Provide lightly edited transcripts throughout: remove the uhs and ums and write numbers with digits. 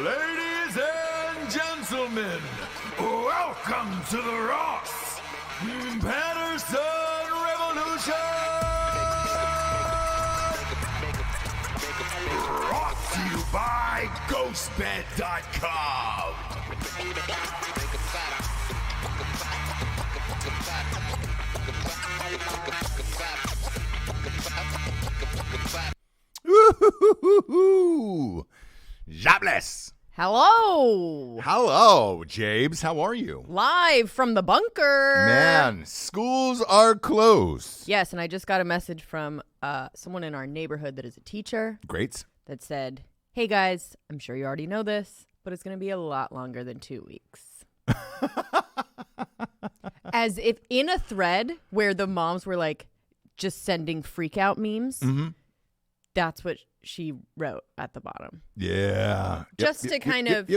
Ladies and gentlemen, welcome to the Ross Patterson Revolution! Brought to you by GhostBed.com. Woo-hoo-hoo-hoo-hoo. Jobless. Hello. Hello, Jabes. How are you? Live from the bunker. Man, schools are closed. Yes, and I just got a message from someone in our neighborhood that is a teacher. Great. That said, hey guys, I'm sure you already know this, but it's going to be a lot longer than 2 weeks. As if in a thread where the moms were like just sending freak out memes. Mm-hmm. That's what she wrote at the bottom. Yeah. Just to kind of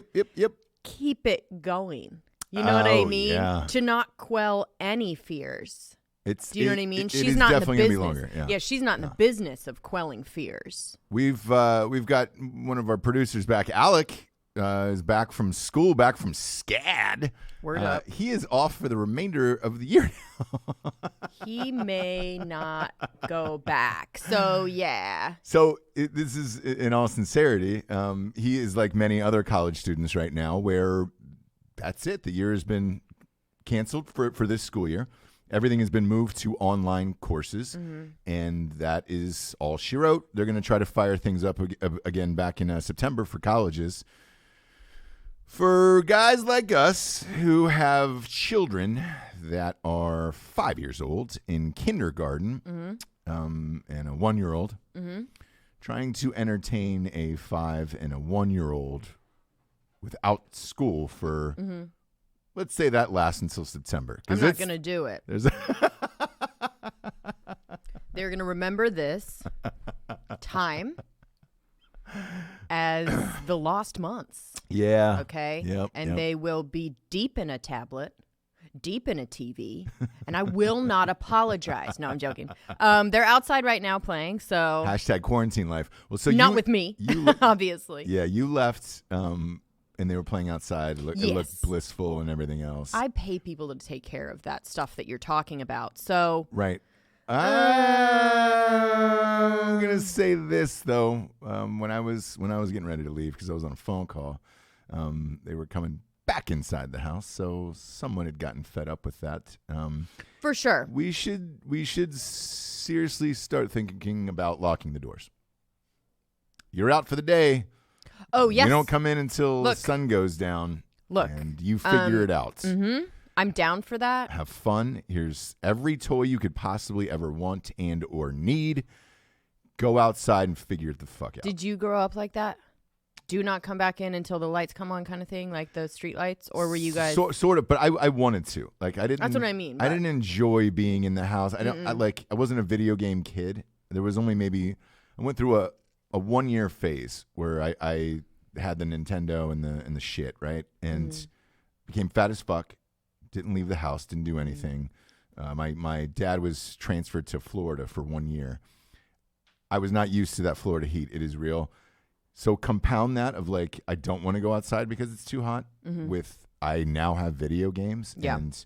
keep it going. You know what I mean? Yeah. To not quell any fears. Do you know what I mean? She's not in the business. Longer, yeah, she's not in the business of quelling fears. We've got one of our producers back. Alec is back from school, back from SCAD. Word up. He is off for the remainder of the year now. He may not go back. So, yeah. So this is, in all sincerity, he is like many other college students right now where that's it. The year has been canceled for this school year. Everything has been moved to online courses, and that is all she wrote. They're going to try to fire things up again back in September for colleges. For guys like us who have children that are 5 years old in kindergarten and a 1-year-old, trying to entertain a 5 and a 1-year-old without school for, let's say that lasts until September. I'm not going to do it. They're going to remember this time as the lost months. Yeah. Okay? Yep, and they will be deep in a tablet, deep in a TV, and I will not apologize. No, I'm joking. They're outside right now playing, so... Hashtag quarantine life. Well, so not with me, obviously. Yeah, you left, and they were playing outside. It looked blissful and everything else. I pay people to take care of that stuff that you're talking about, so... Right. I'm gonna say this though. When I was getting ready to leave because I was on a phone call, they were coming back inside the house, so someone had gotten fed up with that. For sure, we should seriously start thinking about locking the doors. You're out for the day. Oh yes. You don't come in until the sun goes down. Look, and you figure it out. Mm-hmm. I'm down for that. Have fun. Here's every toy you could possibly ever want and or need. Go outside and figure it the fuck out. Did you grow up like that? Do not come back in until the lights come on kind of thing, like the street lights? Or were you guys... Sort of, but I wanted to. Like, I didn't... That's what I mean. I didn't enjoy being in the house. I wasn't a video game kid. There was only maybe... I went through a 1-year phase where I had the Nintendo and the shit, right? And became fat as fuck. Didn't leave the house, didn't do anything. My dad was transferred to Florida for 1 year. I was not used to that Florida heat. It is real. So compound that of like, I don't want to go outside because it's too hot with I now have video games. Yeah. And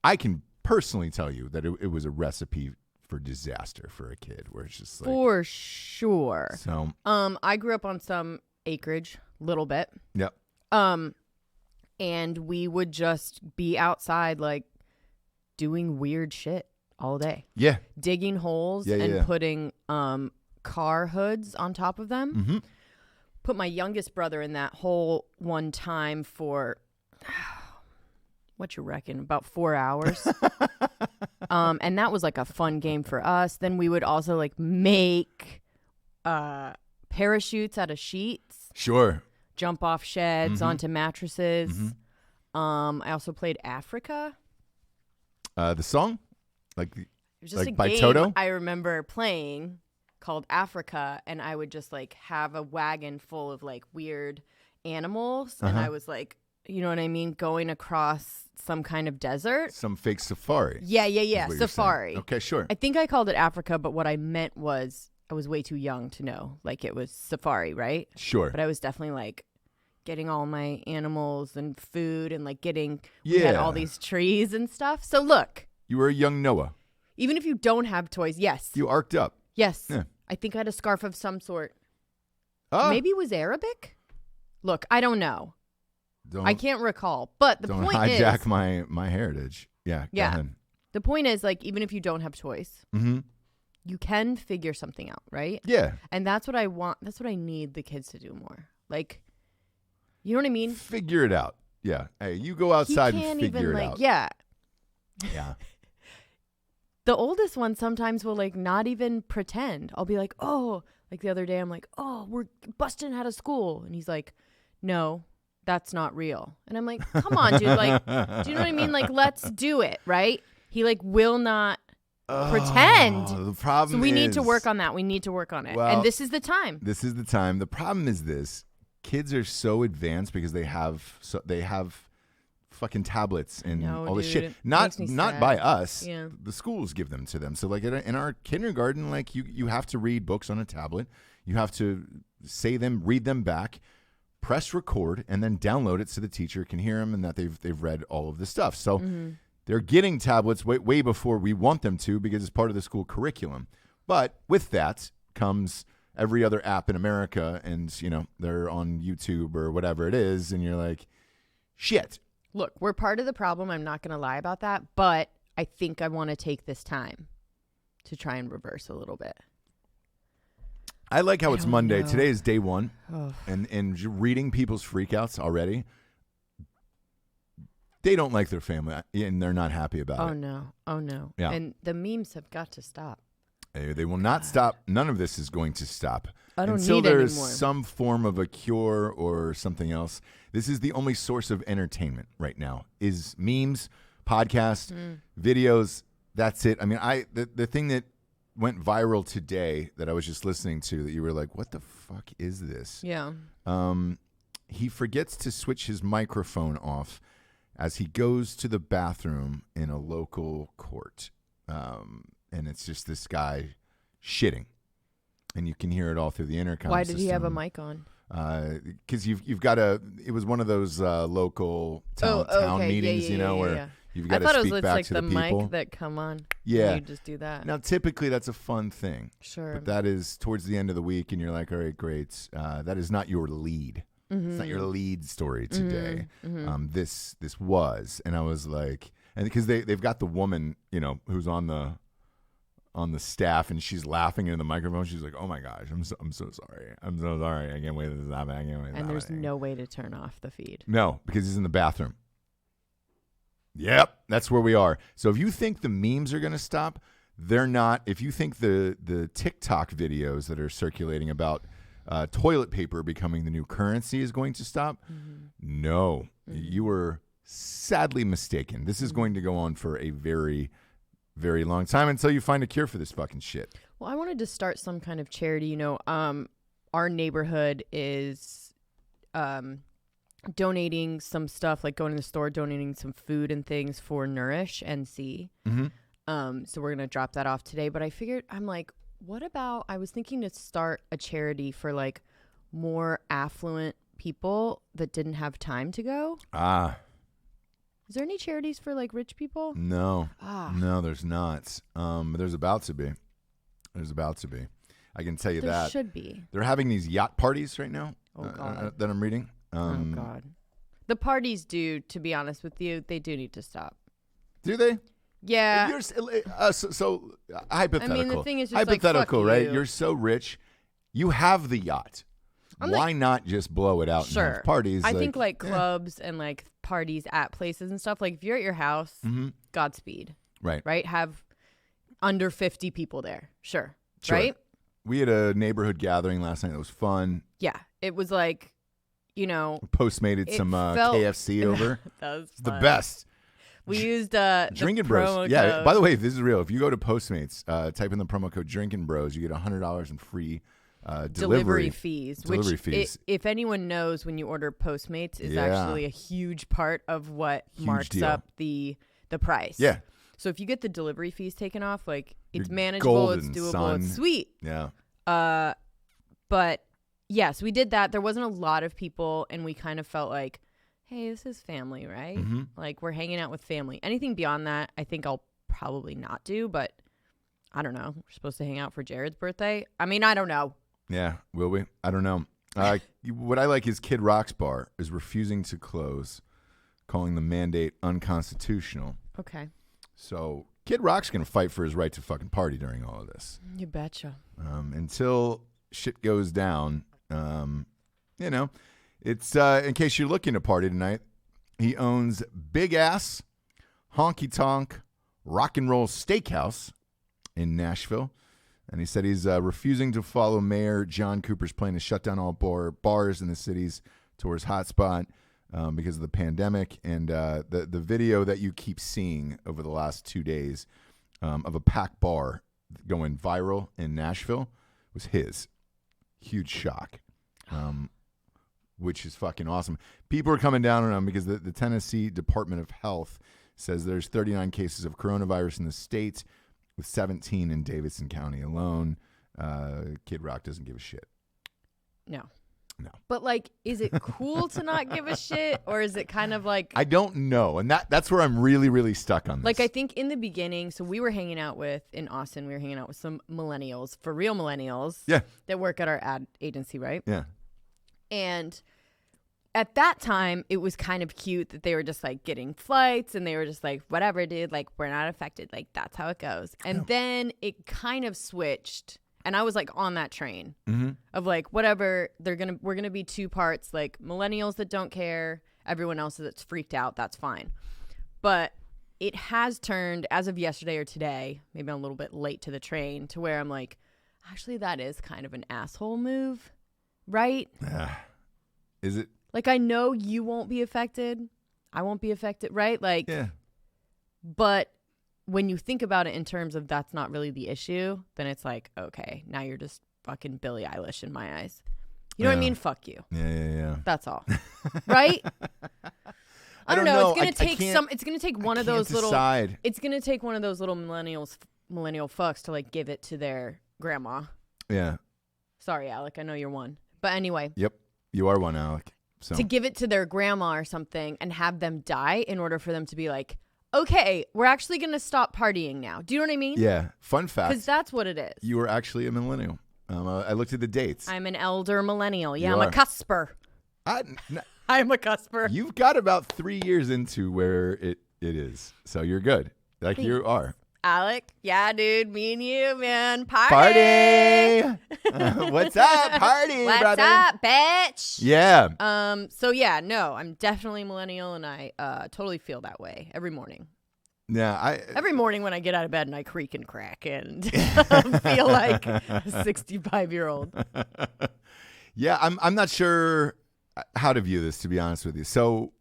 I can personally tell you that it was a recipe for disaster for a kid where it's just like. For sure. So. I grew up on some acreage, little bit. Yep. And we would just be outside, like, doing weird shit all day. Yeah. Digging holes and putting car hoods on top of them. Mm-hmm. Put my youngest brother in that hole one time for, what you reckon, about 4 hours. And that was, like, a fun game for us. Then we would also, like, make parachutes out of sheets. Sure. Jump off sheds onto mattresses. I also played Africa. The song? Like it was just like a by game Toto? I remember playing called Africa, and I would just like have a wagon full of like weird animals, and I was like, you know what I mean, going across some kind of desert. Some fake safari. Yeah. Safari. Okay, sure. I think I called it Africa, but what I meant was I was way too young to know. Like it was safari, right? Sure. But I was definitely like getting all my animals and food and like we had all these trees and stuff. So look. You were a young Noah. Even if you don't have toys, yes. You arced up. Yes. Yeah. I think I had a scarf of some sort. Oh. Maybe it was Arabic? Look, I don't know. I can't recall. But the point is... Don't hijack my heritage. Yeah, go ahead. The point is, like, even if you don't have toys, you can figure something out, right? Yeah. And that's what I want. That's what I need the kids to do more. Like, you know what I mean? Figure it out. Yeah. Hey, you go outside and figure it out. Yeah. Yeah. The oldest one sometimes will, like, not even pretend. I'll be like, oh, like the other day, I'm like, oh, we're busting out of school. And he's like, no, that's not real. And I'm like, come on, dude. Like, do you know what I mean? Like, let's do it, right? He, like, will not pretend. The problem so we need to work on that. We need to work on it. Well, and this is the time. This is the time. The problem is this. Kids are so advanced because they have fucking tablets and all this shit. Not by us. Yeah. The schools give them to them. So like in our kindergarten, like you have to read books on a tablet. You have to say them, read them back, press record, and then download it so the teacher can hear them and that they've read all of the stuff. So they're getting tablets way before we want them to because it's part of the school curriculum. But with that comes every other app in America, and they're on YouTube or whatever it is, and you're like, shit. Look, we're part of the problem. I'm not going to lie about that, but I think I want to take this time to try and reverse a little bit. I like how it's Monday. Today is day one, and reading people's freakouts already, they don't like their family, and they're not happy about it. Oh, no. Yeah. And the memes have got to stop. They will not stop. None of this is going to stop. I don't until need there's anymore. Some form of a cure or something else. This is the only source of entertainment right now is memes, podcasts, videos. That's it. I mean, the thing that went viral today that I was just listening to that you were like, what the fuck is this? Yeah. He forgets to switch his microphone off as he goes to the bathroom in a local court. And it's just this guy shitting. And you can hear it all through the intercom Why did system. he have a mic on? Because you've got it was one of those local town meetings, where you've got to speak back to the people. I thought it was like the mic that come on. Yeah. You just do that. Now, typically, that's a fun thing. Sure. But that is towards the end of the week, and you're like, all right, great. That is not your lead. It's not your lead story today. This was. And I was like, and because they've got the woman, who's on the staff, and she's laughing into the microphone. She's like, "Oh my gosh, I'm so sorry. I'm so sorry. I can't wait this is happening. And there's no way to turn off the feed. No, because he's in the bathroom. Yep, that's where we are. So if you think the memes are going to stop, they're not. If you think the TikTok videos that are circulating about toilet paper becoming the new currency is going to stop, no, you were sadly mistaken. This is going to go on for a very very long time until you find a cure for this fucking shit. Well, I wanted to start some kind of charity. Our neighborhood is donating some stuff, like going to the store, donating some food and things for Nourish NC. So we're going to drop that off today. But I figured, I'm like, what about, I was thinking to start a charity for like more affluent people that didn't have time to go. Is there any charities for like rich people? No. No, there's not. There's about to be. I can tell you there that. There should be. They're having these yacht parties right now. Oh, God. That I'm reading. Oh, God. The parties to be honest with you, they do need to stop. Do they? Yeah. So hypothetical. I mean, the thing is just hypothetical, like, right? you. You're so rich. You have the yacht. Why not just blow it out and have parties? I think like clubs and like parties at places and stuff. Like if you're at your house, Godspeed. Right? Have under 50 people there. Sure. Right? We had a neighborhood gathering last night. It was fun. Yeah. It was like, Postmated some KFC over. That was the best. We used Drinkin Bros. Yeah. By the way, this is real. If you go to Postmates, type in the promo code Drinkin Bros, you get $100 in free delivery fees. Fees. If anyone knows, when you order Postmates, is actually a huge part of what marks up the price. Yeah. So if you get the delivery fees taken off, like it's manageable, it's doable, it's sweet. Yeah. But yes, we did that. There wasn't a lot of people, and we kind of felt like, hey, this is family, right? Mm-hmm. Like we're hanging out with family. Anything beyond that, I think I'll probably not do, but I don't know. We're supposed to hang out for Jared's birthday. I mean, I don't know. Yeah, will we? I don't know. What I like is Kid Rock's bar is refusing to close, calling the mandate unconstitutional. Okay. So Kid Rock's going to fight for his right to fucking party during all of this. You betcha. Until shit goes down, it's in case you're looking to party tonight, he owns Big Ass Honky Tonk Rock and Roll Steakhouse in Nashville. And he said he's refusing to follow Mayor John Cooper's plan to shut down all bars in the city's tourist hotspot because of the pandemic. And the video that you keep seeing over the last 2 days of a packed bar going viral in Nashville was his. Huge shock, which is fucking awesome. People are coming down on him because the Tennessee Department of Health says there's 39 cases of coronavirus in the state, with 17 in Davidson County alone. Kid Rock doesn't give a shit. No. No. But, like, is it cool to not give a shit? Or is it kind of like... I don't know. And that's where I'm really, really stuck on this. Like, I think in the beginning, so we were hanging out in Austin, we were hanging out with some millennials, for real millennials. Yeah. That work at our ad agency, right? Yeah. And at that time, it was kind of cute that they were just, like, getting flights, and they were just like, whatever, dude, like, we're not affected. Like, that's how it goes. And then it kind of switched. And I was like on that train of like, whatever, we're gonna be two parts, like millennials that don't care, everyone else that's freaked out, that's fine. But it has turned, as of yesterday or today, maybe I'm a little bit late to the train, to where I'm like, actually that is kind of an asshole move, right? Is it? Like, I know you won't be affected, I won't be affected, right? Like, yeah. But when you think about it in terms of that's not really the issue, then it's like, okay, now you're just fucking Billie Eilish in my eyes. You know what I mean? Fuck you. Yeah. That's all. Right? I don't know. It's gonna take it's gonna take one of those decide. little. It's gonna take one of those little millennial fucks to like give it to their grandma. Yeah. Sorry, Alec. I know you're one, but anyway. Yep, you are one, Alec. So. To give it to their grandma or something and have them die in order for them to be like, okay, we're actually going to stop partying now. Do you know what I mean? Yeah. Fun fact. Because that's what it is. You were actually a millennial. I looked at the dates. I'm an elder millennial. Yeah, I'm a cusper. I'm a cusper. You've got about 3 years into where it is. So you're good. Like Thanks. You are. Alec, yeah, dude, me and you, man. Party! What's up, party, What's brother? What's up, bitch? Yeah. So, yeah, no, I'm definitely millennial, and I totally feel that way every morning. Yeah, every morning when I get out of bed and I creak and crack and feel like a 65-year-old. Yeah, I'm not sure how to view this, to be honest with you. So,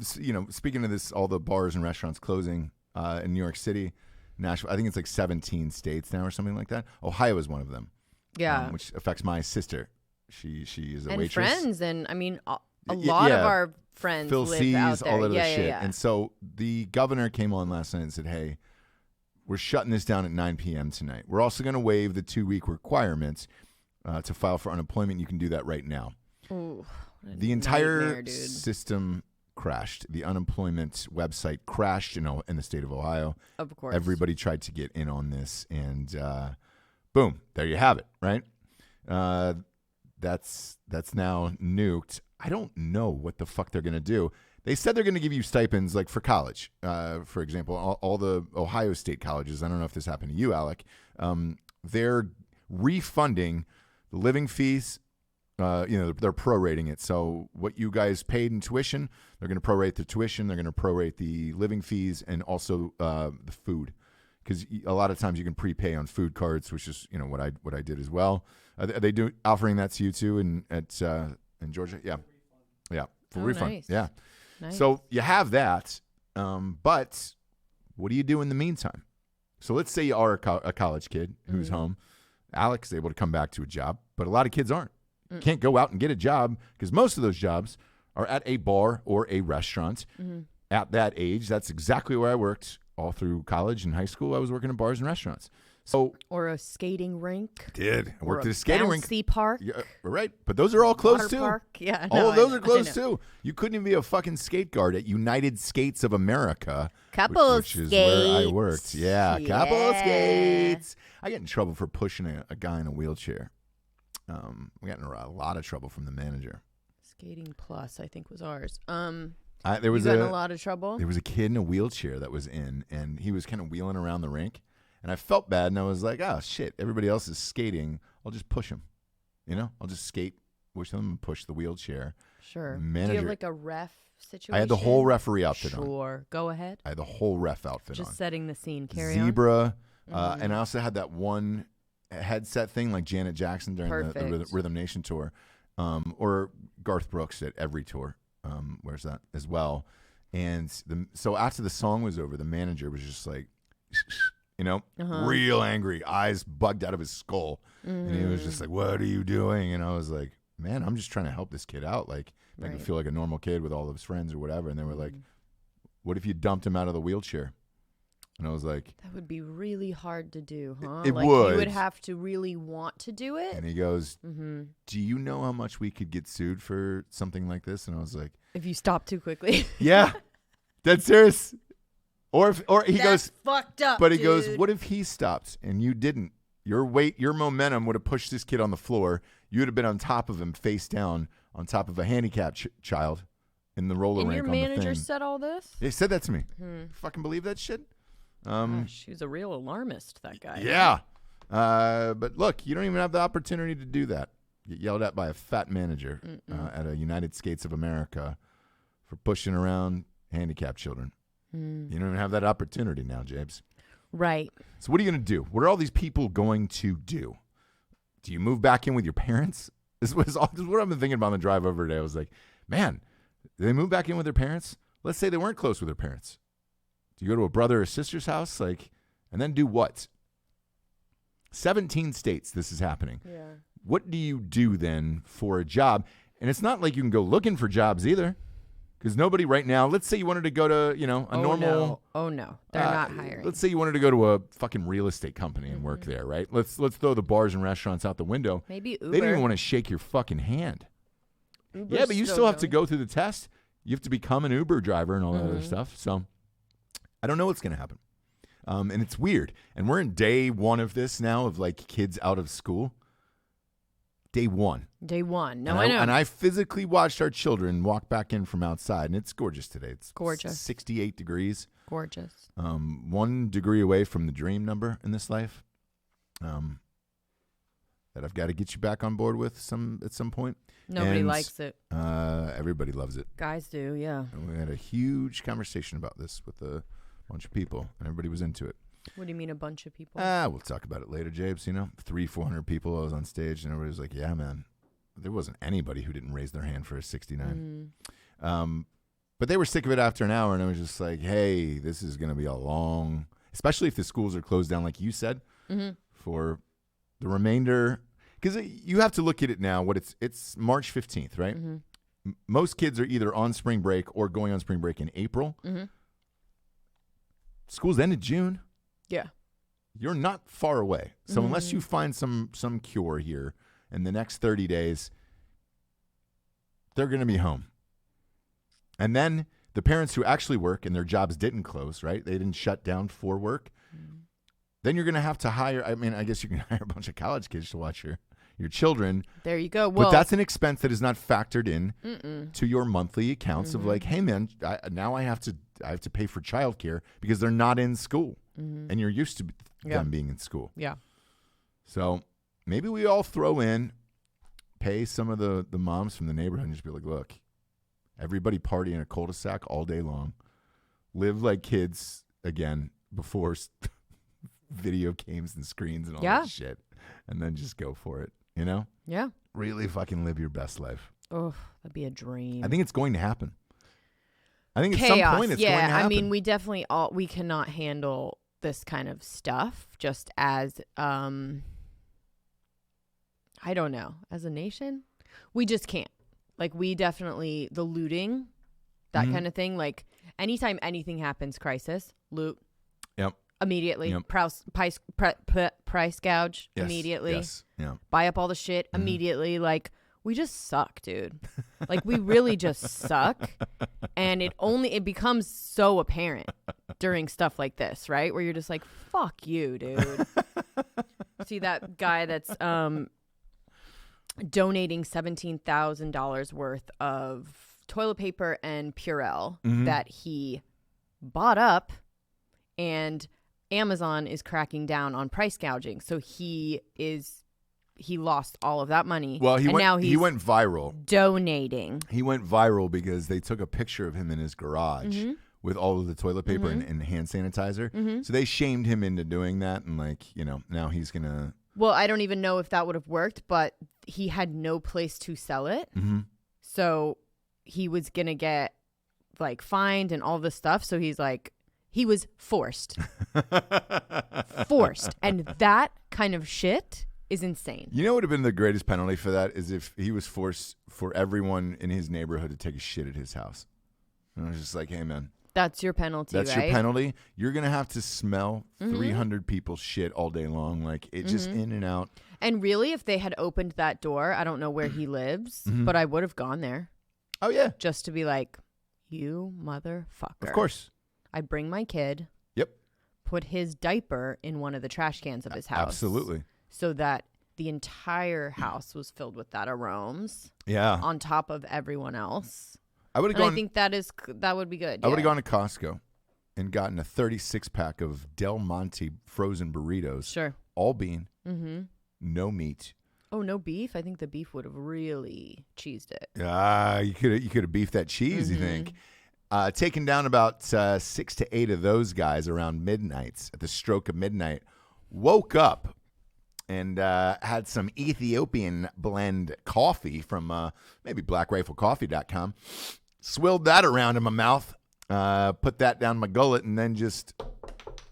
speaking of this, all the bars and restaurants closing in New York City, Nashville, I think it's like 17 states now or something like that. Ohio is one of them. Yeah. Which affects my sister. She is a waitress. And friends, and I mean, a lot of our friends Phil live C's, out there. all of this shit. Yeah. And so the governor came on last night and said, hey, we're shutting this down at 9 p.m. tonight. We're also going to waive the 2-week requirements to file for unemployment. You can do that right now. Ooh, the entire system crashed. The unemployment website crashed in the state of Ohio. Of course. Everybody tried to get in on this, and boom, there you have it, right? That's now nuked. I don't know what the fuck they're going to do. They said they're going to give you stipends like for college. For example, all the Ohio State colleges, I don't know if this happened to you, Alec, they're refunding the living fees. They're prorating it. So what you guys paid in tuition, they're going to prorate the tuition. They're going to prorate the living fees and also the food, because a lot of times you can prepay on food cards, which is what I did as well. Are they offering that to you too in Georgia? Yeah, full refund. Nice. Yeah. Nice. So you have that. But what do you do in the meantime? So let's say you are a college kid who's home. Alex is able to come back to a job, but a lot of kids aren't. Can't go out and get a job because most of those jobs are at a bar or a restaurant. At that age, that's exactly where I worked all through college and high school. I was working at bars and restaurants. So, or a skating rink. I worked at a skating rink. Bouncy park. Yeah, right. But those are all closed too. Park. Yeah, all of those are closed too. You couldn't even be a fucking skate guard at United Skates of America. Which is where I worked. Yeah, couple of skates. I get in trouble for pushing a guy in a wheelchair. We got in a lot of trouble from the manager. Skating Plus, I think, was ours. There was you got in a lot of trouble? There was a kid in a wheelchair that was in, and he was kind of wheeling around the rink. And I felt bad, and I was like, oh, shit, everybody else is skating. I'll just push him. I'll just skate with them and push the wheelchair. Sure. Manager, do you have like a ref situation? I had the whole referee outfit on. Sure. Go ahead. I had the whole ref outfit on. Just setting the scene. Carry Zebra. And I also had that one headset thing like Janet Jackson during the Rhythm Nation tour. Or Garth Brooks at every tour. Where's that as well? And so after the song was over, the manager was just like... real angry, eyes bugged out of his skull. And he was just like, what are you doing? And I was like, man, I'm just trying to help this kid out. Like, make him feel like a normal kid with all of his friends or whatever. And they were like, what if you dumped him out of the wheelchair? And I was like, that would be really hard to do, huh? It would. You would have to really want to do it. And he goes, do you know how much we could get sued for something like this? And I was like, if you stop too quickly. Yeah, dead serious. Or he That's goes, fucked up, but he dude. goes, what if he stopped and you didn't? Your weight, your momentum would have pushed this kid on the floor. You would have been on top of him, face down, on top of a handicapped child in the roller rink on the thing. And your manager said all this? They said that to me. Fucking believe that shit? Gosh, he was a real alarmist, that guy. Yeah. But look, you don't even have the opportunity to do that. Get yelled at by a fat manager at a United Skates of America for pushing around handicapped children. You don't even have that opportunity now, James. Right. So what are you going to do? What are all these people going to do? Do you move back in with your parents? This is what I've been thinking about on the drive over today. I was like, man, do they move back in with their parents? Let's say they weren't close with their parents. Do you go to a brother or sister's house? And then do what? 17 states this is happening. Yeah. What do you do then for a job? And it's not like you can go looking for jobs either. Because nobody right now, let's say you wanted to go to, a normal. Oh, no. They're not hiring. Let's say you wanted to go to a fucking real estate company and work there, right? Let's throw the bars and restaurants out the window. Maybe Uber. They don't even want to shake your fucking hand. Uber's yeah, but you still have to go through the test. You have to become an Uber driver and all that other stuff. So I don't know what's going to happen. And it's weird. And we're in day one of this now of kids out of school. Day one. No, I know. And I physically watched our children walk back in from outside, and it's gorgeous today. It's gorgeous. 68 degrees. Gorgeous. 1 degree away from the dream number in this life. That I've got to get you back on board with at some point. Nobody likes it. Everybody loves it. Guys do, yeah. And we had a huge conversation about this with a bunch of people, and everybody was into it. What do you mean a bunch of people? We'll talk about it later, Jabes. 300-400 people. I was on stage, and everybody was like, yeah, man. There wasn't anybody who didn't raise their hand for a 69. But they were sick of it after an hour, and I was just like, hey, this is going to be a long, especially if the schools are closed down, like you said, for the remainder. Because you have to look at it now. It's March 15th, right? Most kids are either on spring break or going on spring break in April. Schools end in June. Yeah. You're not far away. So unless you find some cure here in the next 30 days, they're going to be home. And then the parents who actually work and their jobs didn't close, right? They didn't shut down for work. Then you're going to have to hire, I guess you can hire a bunch of college kids to watch your children. There you go. Well, but that's an expense that is not factored in to your monthly accounts of hey man, now I have to pay for childcare because they're not in school. And you're used to them being in school. Yeah. So maybe we all pay some of the moms from the neighborhood and just be like, look, everybody party in a cul-de-sac all day long. Live like kids again before video games and screens and all that shit. And then just go for it, Yeah. Really fucking live your best life. Oh, that'd be a dream. I think it's going to happen. I think chaos. at some point it's going to happen. I mean, we definitely we cannot handle this kind of stuff just as I don't know, as a nation. We just can't. Like, we definitely, the looting, that kind of thing. Like, anytime anything happens, crisis, loot. Yep. Immediately. Yep. Price gouge. Yes. Immediately. Yes. Yeah. Buy up all the shit immediately. Like, we just suck, dude. Like, we really just suck. And it becomes so apparent during stuff like this, right? Where you're just like, fuck you, dude. See that guy that's donating $17,000 worth of toilet paper and Purell that he bought up, and Amazon is cracking down on price gouging. So he lost all of that money. Well, he went viral. Donating. He went viral because they took a picture of him in his garage with all of the toilet paper and hand sanitizer. So they shamed him into doing that, and now he's gonna. Well, I don't even know if that would have worked, but he had no place to sell it. So he was going to get fined and all this stuff. So he was forced. Forced. And that kind of shit is insane. You know what would have been the greatest penalty for that is if he was forced for everyone in his neighborhood to take a shit at his house. And I was just like, hey, man. That's your penalty, That's your penalty. You're going to have to smell 300 people's shit all day long. Like, it just in and out. And really, if they had opened that door, I don't know where he lives, but I would have gone there. Oh, yeah. Just to be like, you motherfucker. Of course. I'd bring my kid. Yep. Put his diaper in one of the trash cans of his house. Absolutely. So that the entire house was filled with that aromas. Yeah. On top of everyone else. I think that would be good. I would have gone to Costco and gotten a 36-pack of Del Monte frozen burritos. Sure. All bean. No meat. Oh, no beef? I think the beef would have really cheesed it. You could have beefed that cheese, you think. Taken down about 6 to 8 of those guys around midnight, at the stroke of midnight. Woke up and had some Ethiopian blend coffee from maybe blackriflecoffee.com. Swilled that around in my mouth, put that down my gullet, and then just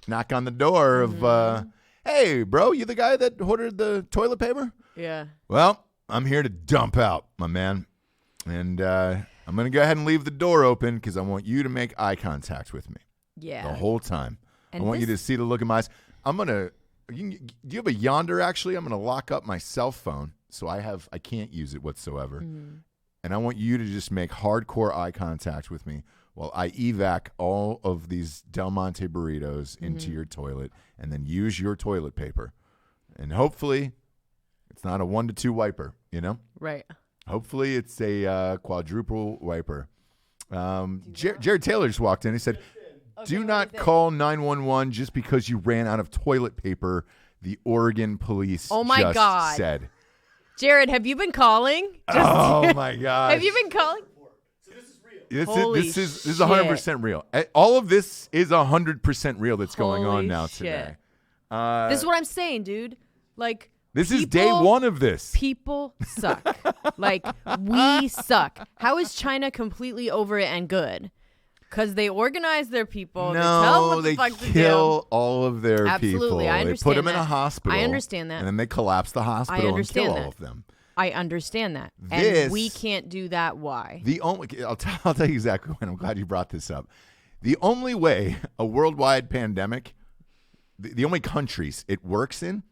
knock on the door of, hey, bro, you the guy that ordered the toilet paper? Yeah. Well, I'm here to dump out, my man. And I'm going to go ahead and leave the door open because I want you to make eye contact with me. Yeah. The whole time. And I want you to see the look in my eyes. Do you have a Yonder, actually? I'm going to lock up my cell phone so I can't use it whatsoever. And I want you to just make hardcore eye contact with me while I evac all of these Del Monte burritos into your toilet and then use your toilet paper. And hopefully it's not a 1 to 2 wiper, Right. Hopefully it's a quadruple wiper. Jared Taylor just walked in. He said, do not call 911 just because you ran out of toilet paper, the Oregon police just said. Jared, have you been calling? Oh, my God. Have you been calling? So this is real. This is 100% real. All of this is 100% real that's going on now today. This is what I'm saying, dude. This is day one of this. People suck. We suck. How is China completely over it and good? Because they organize their people. They tell them what the fuck to do. Kill all of their people. Absolutely, I understand. They put them in a hospital. I understand that. And then they collapse the hospital and kill all of them. I understand that. And we can't do that. Why? I'll tell you exactly when. I'm glad you brought this up. The only way a worldwide pandemic, the only countries it works in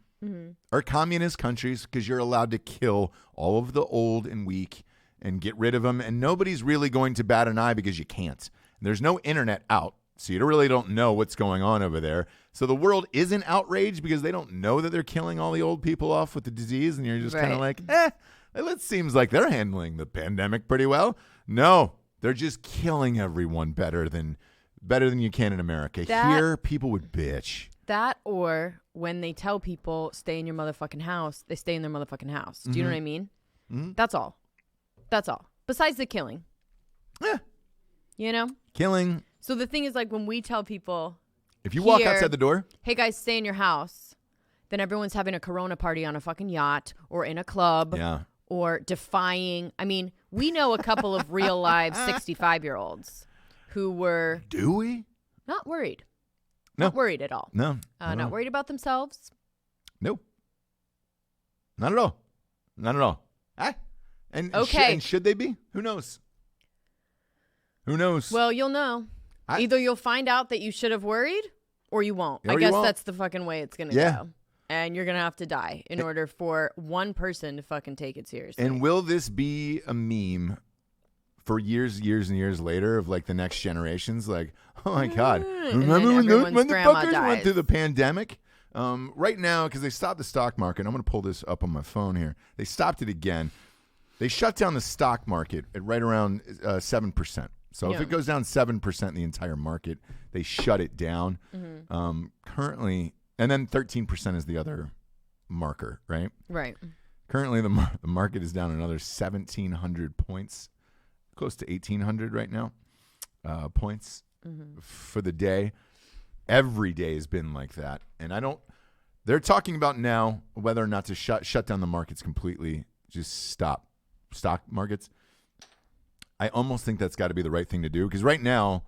are communist countries because you're allowed to kill all of the old and weak and get rid of them. And nobody's really going to bat an eye because you can't. There's no internet out, so you really don't know what's going on over there. So the world isn't outraged because they don't know that they're killing all the old people off with the disease, and you're just kind of like, it seems like they're handling the pandemic pretty well. No, they're just killing everyone better than you can in America. Here, people would bitch. That, or when they tell people, stay in your motherfucking house, they stay in their motherfucking house. Do you know what I mean? That's all. That's all. Besides the killing. Yeah. Killing. So the thing is, when we tell people, if you walk outside the door, hey guys, stay in your house, then everyone's having a Corona party on a fucking yacht or in a club or defying. I mean, we know a couple of real live 65-year-olds who were... Do we? Not worried. No. Not worried at all. No. Not worried about themselves. No. Not at all. Not at all. And should they be? Who knows? Who knows? Well, you'll know. Either you'll find out that you should have worried or you won't. I guess that's the fucking way it's going to go. And you're going to have to die in order for one person to fucking take it seriously. And will this be a meme for years and years later of like the next generations? Like, oh my God. Remember when the fuckers went through the pandemic? Right now, because they stopped the stock market. I'm going to pull this up on my phone here. They stopped it again. They shut down the stock market at right around 7%. So if it goes down 7% in the entire market, they shut it down. Currently, and then 13% is the other marker, right? Right. Currently, the market is down another 1,700 points, close to 1,800 right now, points for the day. Every day has been like that. And they're talking about now whether or not to shut down the markets completely, just stop stock markets. I almost think that's got to be the right thing to do because right now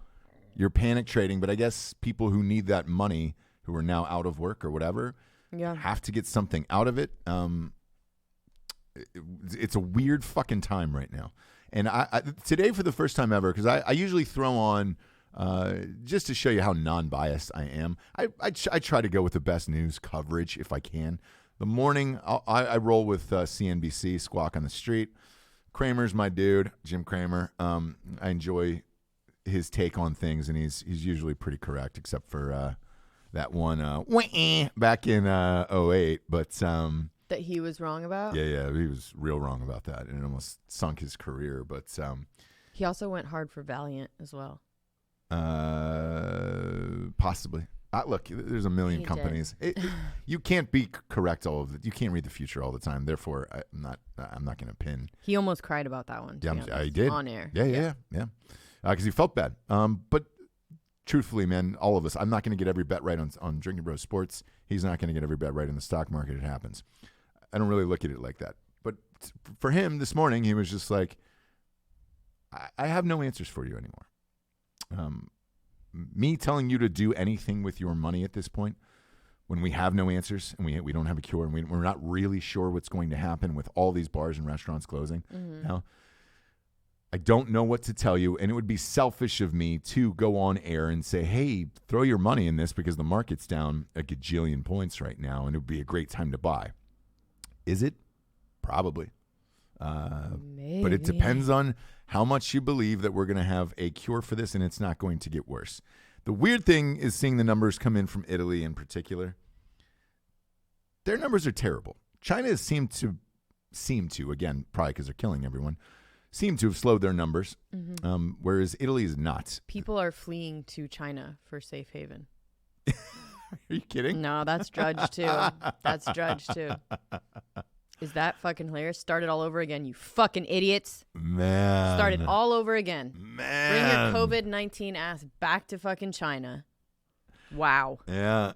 you're panic trading, but I guess people who need that money who are now out of work or whatever have to get something out of it. It's a weird fucking time right now. And I today for the first time ever, because I usually throw on just to show you how non-biased I am. I try to go with the best news coverage if I can. The morning I roll with CNBC, Squawk on the Street. Kramer's my dude, Jim Cramer. I enjoy his take on things, and he's usually pretty correct, except for that one back in 2008. But that he was wrong about? Yeah, he was real wrong about that, and it almost sunk his career. But he also went hard for Valiant as well. Possibly. Look, there's a million companies. You can't be correct all of it. You can't read the future all the time. Therefore, I'm not going to pin. He almost cried about that one. Yeah, he did on air. Yeah. Because he felt bad. But truthfully, man, all of us. I'm not going to get every bet right on Drinkin Bros Sports. He's not going to get every bet right in the stock market. It happens. I don't really look at it like that. But for him this morning, he was just like, I have no answers for you anymore. Me telling you to do anything with your money at this point, when we have no answers and we don't have a cure and we're not really sure what's going to happen with all these bars and restaurants closing. Now, I don't know what to tell you, and it would be selfish of me to go on air and say, hey, throw your money in this because the market's down a gajillion points right now, and it would be a great time to buy. Is it? Probably. Maybe. But it depends on how much you believe that we're going to have a cure for this and it's not going to get worse. The weird thing is seeing the numbers come in from Italy in particular. Their numbers are terrible. China has seemed to, again, probably because they're killing everyone, seem to have slowed their numbers, whereas Italy is not. People are fleeing to China for safe haven. Are you kidding? No, that's Drudge too. That's Drudge too. Is that fucking hilarious? Start it all over again, you fucking idiots. Man. Start it all over again. Man. Bring your COVID-19 ass back to fucking China. Wow. Yeah.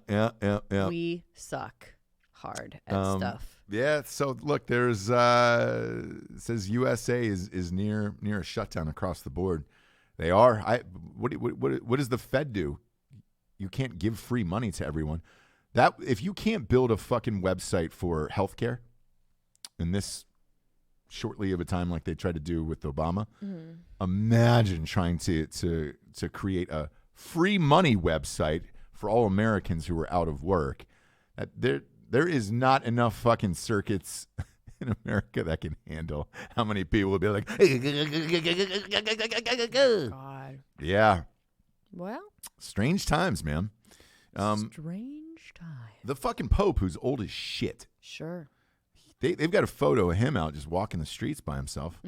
We suck hard at stuff. Yeah, so look, there's it says USA is near a shutdown across the board. They are. What does the Fed do? You can't give free money to everyone. That if you can't build a fucking website for healthcare in this shortly of a time like they tried to do with Obama, imagine trying to create a free money website for all Americans who are out of work. There is not enough fucking circuits in America that can handle how many people will be like, God. Yeah. Well. Strange times, man. Strange times. The fucking Pope, who's old as shit. Sure. They've got a photo of him out just walking the streets by himself.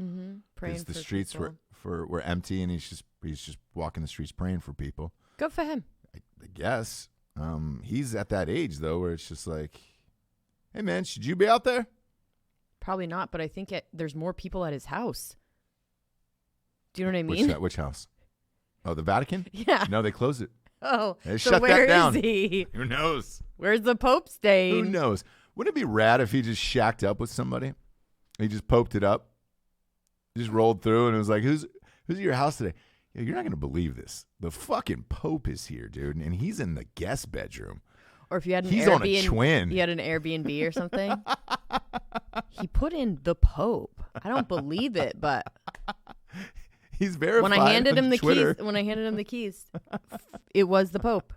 Praying the for streets people. were empty, and he's just walking the streets praying for people. Good for him. I guess. He's at that age though, where it's just like, hey man, should you be out there? Probably not, but I think there's more people at his house. Do you know what I mean? Which house? Oh, the Vatican? Yeah. No, they closed it. Oh, they so shut where that down. is he? Who knows? Where's the Pope staying? Who knows? Wouldn't it be rad if he just shacked up with somebody? He just poped it up. He just rolled through and it was like, who's at your house today? You're not going to believe this. The fucking Pope is here, dude, and he's in the guest bedroom. Or if you had an He's Airbnb, on a twin. You had an Airbnb or something. He put in the Pope. I don't believe it, but he's verified. When I handed him the keys, it was the Pope.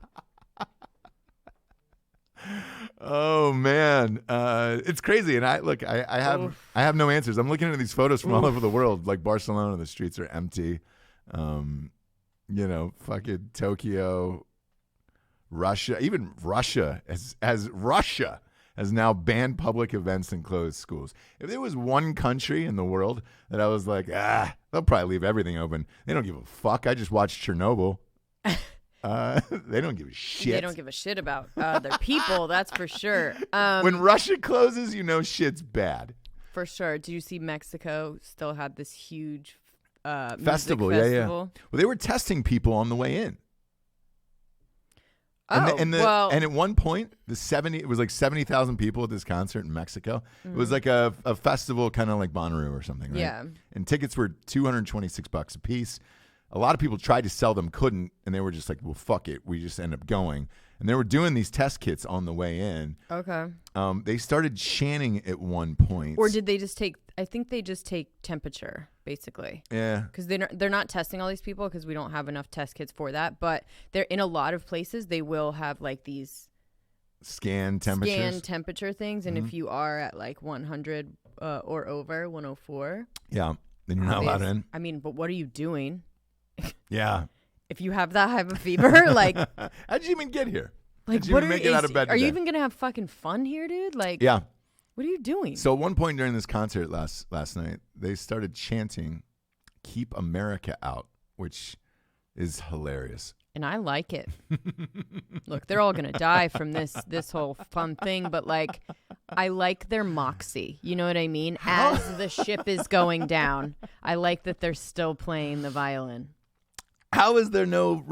Oh man, it's crazy, and I have no answers. I'm looking at these photos from all over the world, like Barcelona. The streets are empty. Fucking Tokyo, Russia, even Russia has now banned public events and closed schools. If there was one country in the world that I was like, they'll probably leave everything open. They don't give a fuck. I just watched Chernobyl. They don't give a shit. They don't give a shit about their people, that's for sure. When Russia closes, shit's bad. For sure. Do you see Mexico still had this huge festival? Yeah. Well, they were testing people on the way in. And at one point, it was like 70,000 people at this concert in Mexico. Mm-hmm. It was like a festival, kind of like Bonnaroo or something, right? Yeah. And tickets were $226 a piece. A lot of people tried to sell them, couldn't, and they were just like, well, fuck it. We just end up going. And they were doing these test kits on the way in. Okay. They started chanting at one point. Or did they just take, I think they just take temperature, basically. Yeah. Because they're not testing all these people because we don't have enough test kits for that. But they're in a lot of places, they will have like these scan temperature things. And if you are at like 100 or over, 104. Yeah. Then you're not allowed in. I mean, but what are you doing? Yeah. If you have that type of fever, like, how'd you even get here? Like, what make it out of bed are today? you even gonna have fucking fun here, dude? Like, yeah. What are you doing? So at one point during this concert last night, they started chanting "Keep America Out," which is hilarious. And I like it. Look, they're all gonna die from this whole fun thing, but like, I like their moxie. You know what I mean? As the ship is going down, I like that they're still playing the violin. How is there no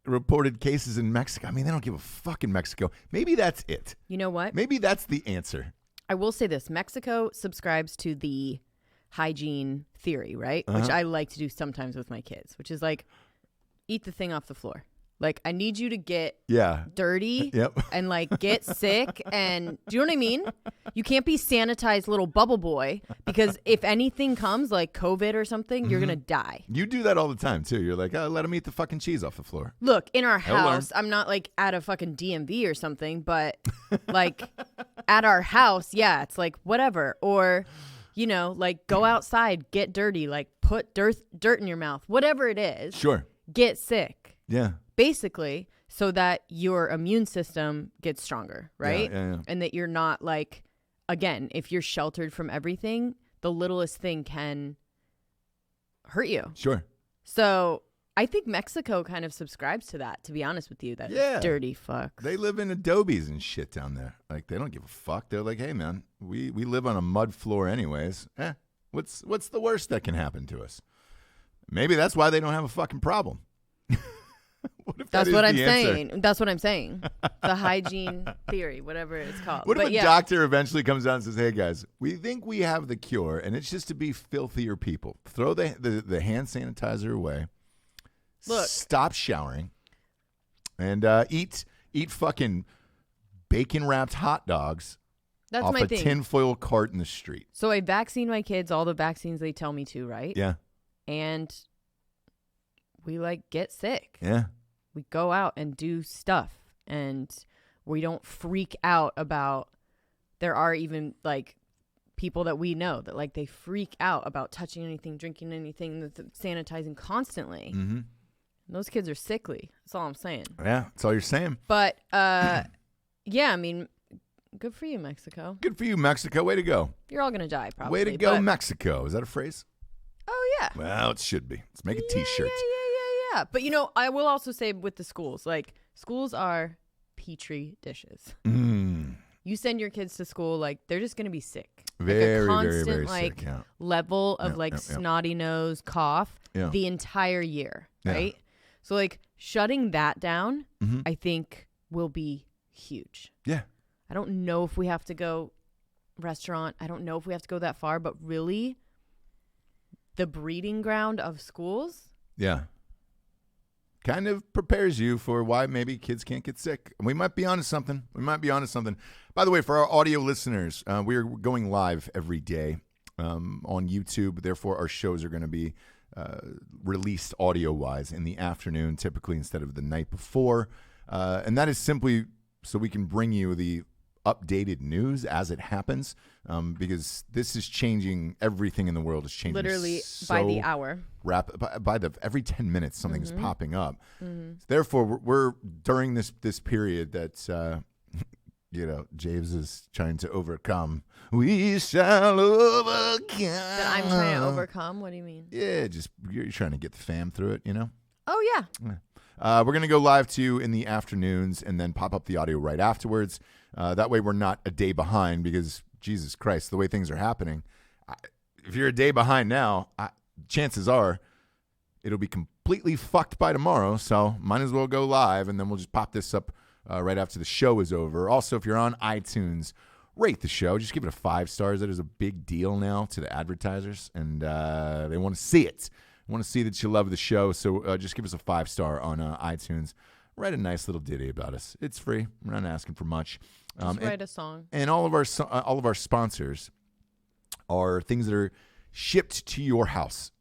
reported cases in Mexico? I mean, they don't give a fuck in Mexico. Maybe that's it. You know what? Maybe that's the answer. I will say this. Mexico subscribes to the hygiene theory, right? Which I like to do sometimes with my kids, which is like, eat the thing off the floor. Like, I need you to get dirty and like get sick. And do you know what I mean? You can't be sanitized little bubble boy, because if anything comes like COVID or something, you're going to die. You do that all the time too. You're like, let them eat the fucking cheese off the floor. Look, in our house, I'm not like at a fucking DMV or something, but like at our house, yeah, it's like whatever. Or, like go outside, get dirty, like put dirt in your mouth, whatever it is. Sure. Get sick. Yeah. Basically, so that your immune system gets stronger, right? Yeah. And that you're not like, again, if you're sheltered from everything, the littlest thing can hurt you. Sure. So I think Mexico kind of subscribes to that, to be honest with you. That dirty fucks. They live in adobes and shit down there. Like, they don't give a fuck. They're like, hey, man, we live on a mud floor anyways. What's the worst that can happen to us? Maybe that's why they don't have a fucking problem. That's what I'm saying. That's what I'm saying. The hygiene theory, whatever it's called. What if a doctor eventually comes out and says, hey, guys, we think we have the cure, and it's just to be filthier people. Throw the hand sanitizer away. Look. Stop showering. And eat fucking bacon-wrapped hot dogs off a tinfoil cart in the street. So I vaccine my kids, all the vaccines they tell me to, right? Yeah. And we get sick. Yeah. We go out and do stuff, and we don't freak out about, there are even people that we know that they freak out about touching anything, drinking anything, sanitizing constantly. Mm-hmm. And those kids are sickly. That's all I'm saying. Yeah, that's all you're saying. But yeah, I mean, good for you, Mexico. Good for you, Mexico. Way to go. You're all going to die, probably. Way to go, Mexico. Is that a phrase? Oh, yeah. Well, it should be. Let's make a T-shirt. Yeah. But, I will also say with the schools, schools are petri dishes. You send your kids to school, they're just going to be sick. Very, a constant, very, very sick, yeah. level of, snotty nose, cough the entire year, right? So, shutting that down, I think, will be huge. Yeah. I don't know if we have to go restaurant. I don't know if we have to go that far, but really, the breeding ground of schools Yeah. Kind of prepares you for why maybe kids can't get sick. We might be onto something. By the way, for our audio listeners, we are going live every day on YouTube. Therefore, our shows are going to be released audio-wise in the afternoon, typically instead of the night before. And that is simply so we can bring you the updated news as it happens, because this is changing. Everything in the world is changing literally so by the hour. Every 10 minutes something is popping up. Therefore, we're during this period that James is trying to overcome. We shall overcome. That I'm trying to overcome. What do you mean? Yeah, just you're trying to get the fam through it. Oh yeah. We're going to go live to you in the afternoons and then pop up the audio right afterwards. That way we're not a day behind, because, Jesus Christ, the way things are happening, if you're a day behind now, chances are it'll be completely fucked by tomorrow. So might as well go live, and then we'll just pop this up right after the show is over. Also, if you're on iTunes, rate the show. Just give it a 5 stars. That is a big deal now to the advertisers, and they want to see it. Want to see that you love the show, so just give us a 5-star on iTunes. Write a nice little ditty about us. It's free. We're not asking for much. Just write a song. And all of our sponsors are things that are shipped to your house.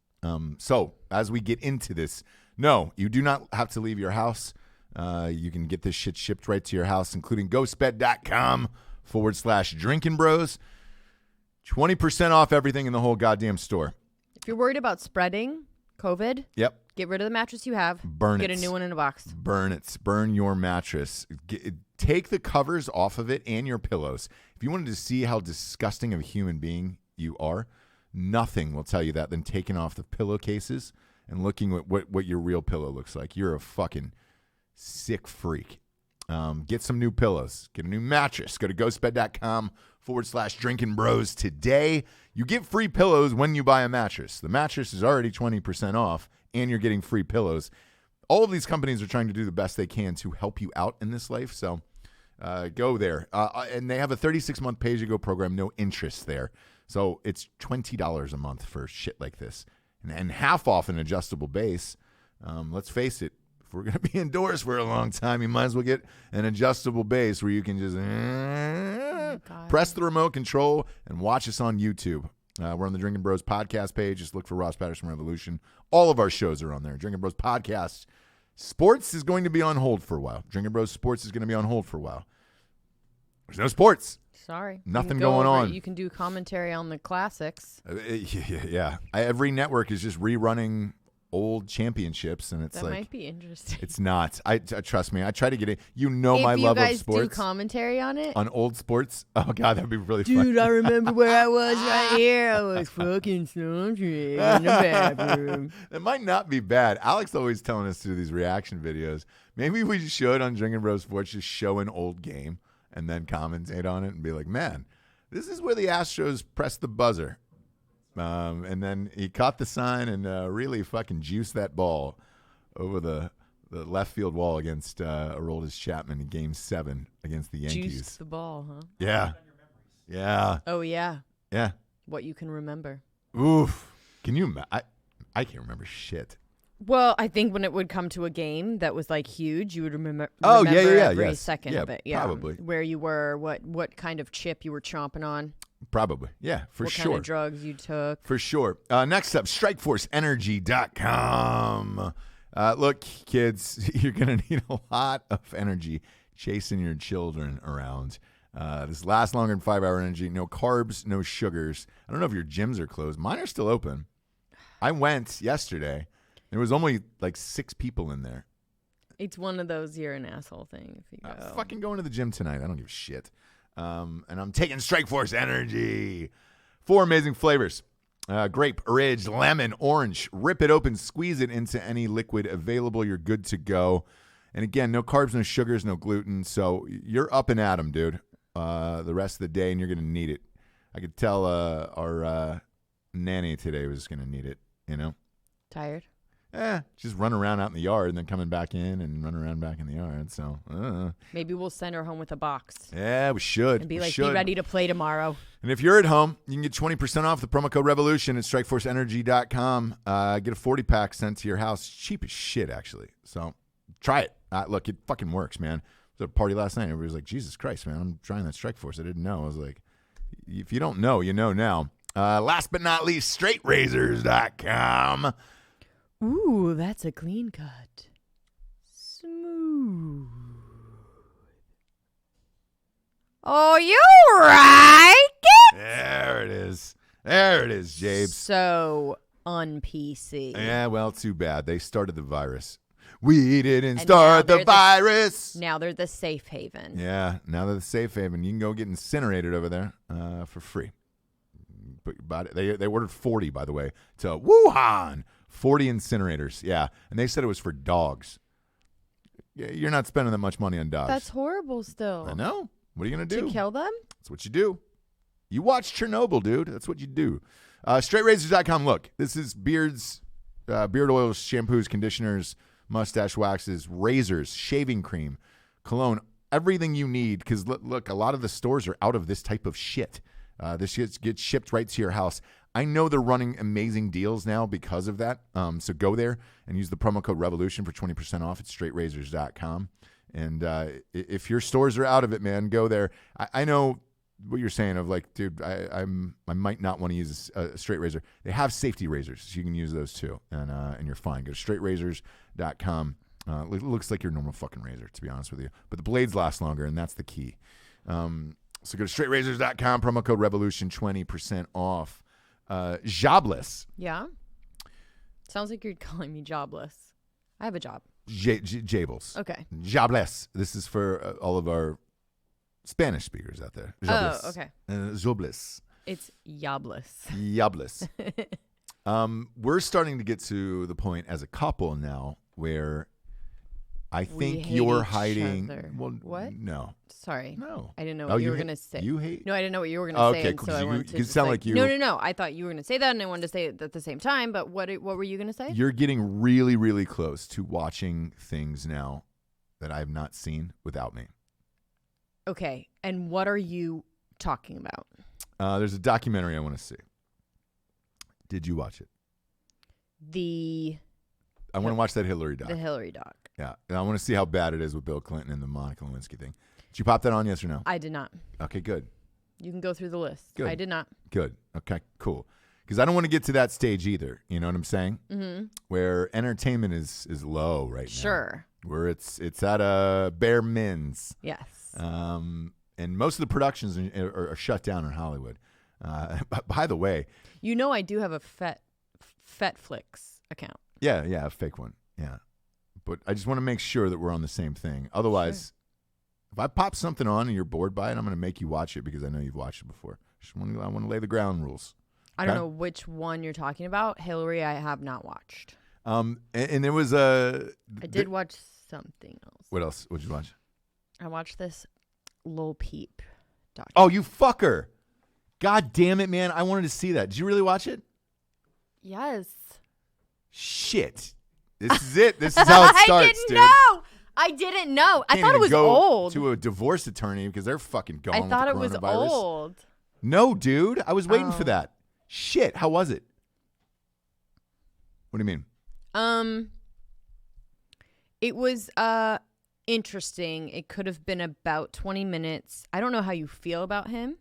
So as we get into this, no, you do not have to leave your house. You can get this shit shipped right to your house, including ghostbed.com/Drinkin Bros. 20% off everything in the whole goddamn store. If you're worried about spreading COVID, yep, get rid of the mattress you have. Burn it. Get a new one in a box. Burn it. Burn your mattress. Take the covers off of it and your pillows. If you wanted to see how disgusting of a human being you are, nothing will tell you that than taking off the pillowcases and looking at what your real pillow looks like. You're a fucking sick freak. Get some new pillows. Get a new mattress. Go to ghostbed.com/Drinkin Bros today. You get free pillows when you buy a mattress. The mattress is already 20% off, and you're getting free pillows. All of these companies are trying to do the best they can to help you out in this life, so go there. And they have a 36-month pay-as-you-go program, no interest there. So it's $20 a month for shit like this. And half off an adjustable base. Let's face it, if we're going to be indoors for a long time, you might as well get an adjustable base where you can just press the remote control and watch us on YouTube. We're on the Drinkin Bros podcast page. Just look for Ross Patterson Revolution. All of our shows are on there. Drinkin Bros podcast. Sports is going to be on hold for a while. Drinkin Bros sports is going to be on hold for a while. There's no sports. Sorry. Nothing going on. You can do commentary on the classics. Yeah. Every network is just rerunning old championships, and it's that might be interesting. It's not. I trust me. I try to get it. My love of sports. If you guys do commentary on it, on old sports. Oh God, that'd be really fun. Dude, I remember where I was right here. I was fucking slumping in the bathroom. It might not be bad. Alex always telling us to do these reaction videos. Maybe we should on Drinkin Bros Sports just show an old game and then commentate on it and be like, man, this is where the Astros pressed the buzzer. And then he caught the sign and really fucking juiced that ball over the left field wall against Aroldis Chapman in Game 7 against the Yankees. Juiced the ball, huh? Yeah. Yeah. Oh, yeah. Yeah. What you can remember. Oof. Can you I can't remember shit. Well, I think when it would come to a game that was like huge, you would remember every second of it. Yeah, probably. Where you were, what kind of chip you were chomping on. Probably. Yeah, for sure. What kind of drugs you took. For sure. Next up, StrikeForceEnergy.com. Look, kids, you're going to need a lot of energy chasing your children around. This lasts longer than 5-hour energy. No carbs, no sugars. I don't know if your gyms are closed. Mine are still open. I went yesterday. There was only like 6 people in there. It's one of those you're an asshole thing if you go. I'm fucking going to the gym tonight. I don't give a shit. And I'm taking Strikeforce Energy. 4 amazing flavors. Grape, ridge, lemon, orange. Rip it open, squeeze it into any liquid available. You're good to go. And again, no carbs, no sugars, no gluten. So you're up and at 'em, dude, the rest of the day, and you're going to need it. I could tell our nanny today was going to need it, you know? Tired? just run around out in the yard and then coming back in and run around back in the yard. So maybe we'll send her home with a box. Yeah, we should. And be be ready to play tomorrow. And if you're at home, you can get 20% off the promo code REVOLUTION at StrikeForceEnergy.com. Get a 40-pack sent to your house. Cheap as shit, actually. So try it. Look, it fucking works, man. I was at a party last night. Everybody was like, Jesus Christ, man, I'm trying that Strikeforce. I didn't know. I was like, if you don't know, you know now. Last but not least, StraightRazors.com. Ooh, that's a clean cut. Smooth. Oh, you like it? There it is. There it is, Jabes. So un-PC. Yeah, well, too bad. They started the virus. We didn't start the virus. Now they're the safe haven. Yeah, now they're the safe haven. You can go get incinerated over there for free. But they ordered 40, by the way, to Wuhan. 40 incinerators. Yeah, and they said it was for dogs. You're not spending that much money on dogs. That's horrible still. I know. What are you going to do? To kill them? That's what you do. You watch Chernobyl, dude. That's what you do. StraightRazors.com. Look, this is beards, beard oils, shampoos, conditioners, mustache waxes, razors, shaving cream, cologne, everything you need. Because look, a lot of the stores are out of this type of shit. This shit gets shipped right to your house. I know they're running amazing deals now because of that. So go there and use the promo code REVOLUTION for 20% off at StraightRazors.com. And if your stores are out of it, man, go there. I know what you're saying of like, dude, I might not want to use a straight razor. They have safety razors, so you can use those too, and you're fine. Go to StraightRazors.com. It looks like your normal fucking razor, to be honest with you, but the blades last longer, and that's the key. So go to StraightRazors.com. Promo code REVOLUTION, 20% off. Jobless. Yeah. Sounds like you're calling me jobless. I have a job. Jables. Okay. Jobless. This is for all of our Spanish speakers out there. Jobless. Oh, okay. Jobless. It's jobless. Jobless. We're starting to get to the point as a couple now where I think you're hiding. Well, what? No. Sorry. No. I didn't know what you were going to say. You hate? No, I didn't know what you were going to say. Okay, cool. So I wanted to you sound like you. No. I thought you were going to say that, and I wanted to say it at the same time. But what were you going to say? You're getting really, really close to watching things now that I have not seen without me. Okay. And what are you talking about? There's a documentary I want to see. Did you watch it? I want to watch that Hillary doc. The Hillary doc. Yeah. And I want to see how bad it is with Bill Clinton and the Monica Lewinsky thing. Did you pop that on, yes or no? I did not. Okay, good. You can go through the list. Good. I did not. Good. Okay, cool. Because I don't want to get to that stage either. You know what I'm saying? Mm-hmm. Where entertainment is low right now. Sure. Where it's at a bare minimums. Yes. And most of the productions are shut down in Hollywood. By the way, you know I do have a Fetflix account. Yeah, a fake one. Yeah, but I just want to make sure that we're on the same thing. Otherwise, if I pop something on and you're bored by it, I'm going to make you watch it because I know you've watched it before. I want to lay the ground rules. I don't know which one you're talking about. Hillary, I have not watched. And there was I did watch something else. What else? What did you watch? I watched this Lil Peep documentary. Oh, you fucker. God damn it, man. I wanted to see that. Did you really watch it? Yes. Shit. This is it. This is how it starts, dude. I didn't know. I thought it was old. To a divorce attorney because they're fucking going with the coronavirus. I thought it was old. No, dude. I was waiting for that. Shit. How was it? What do you mean? It was interesting. It could have been about 20 minutes. I don't know how you feel about him.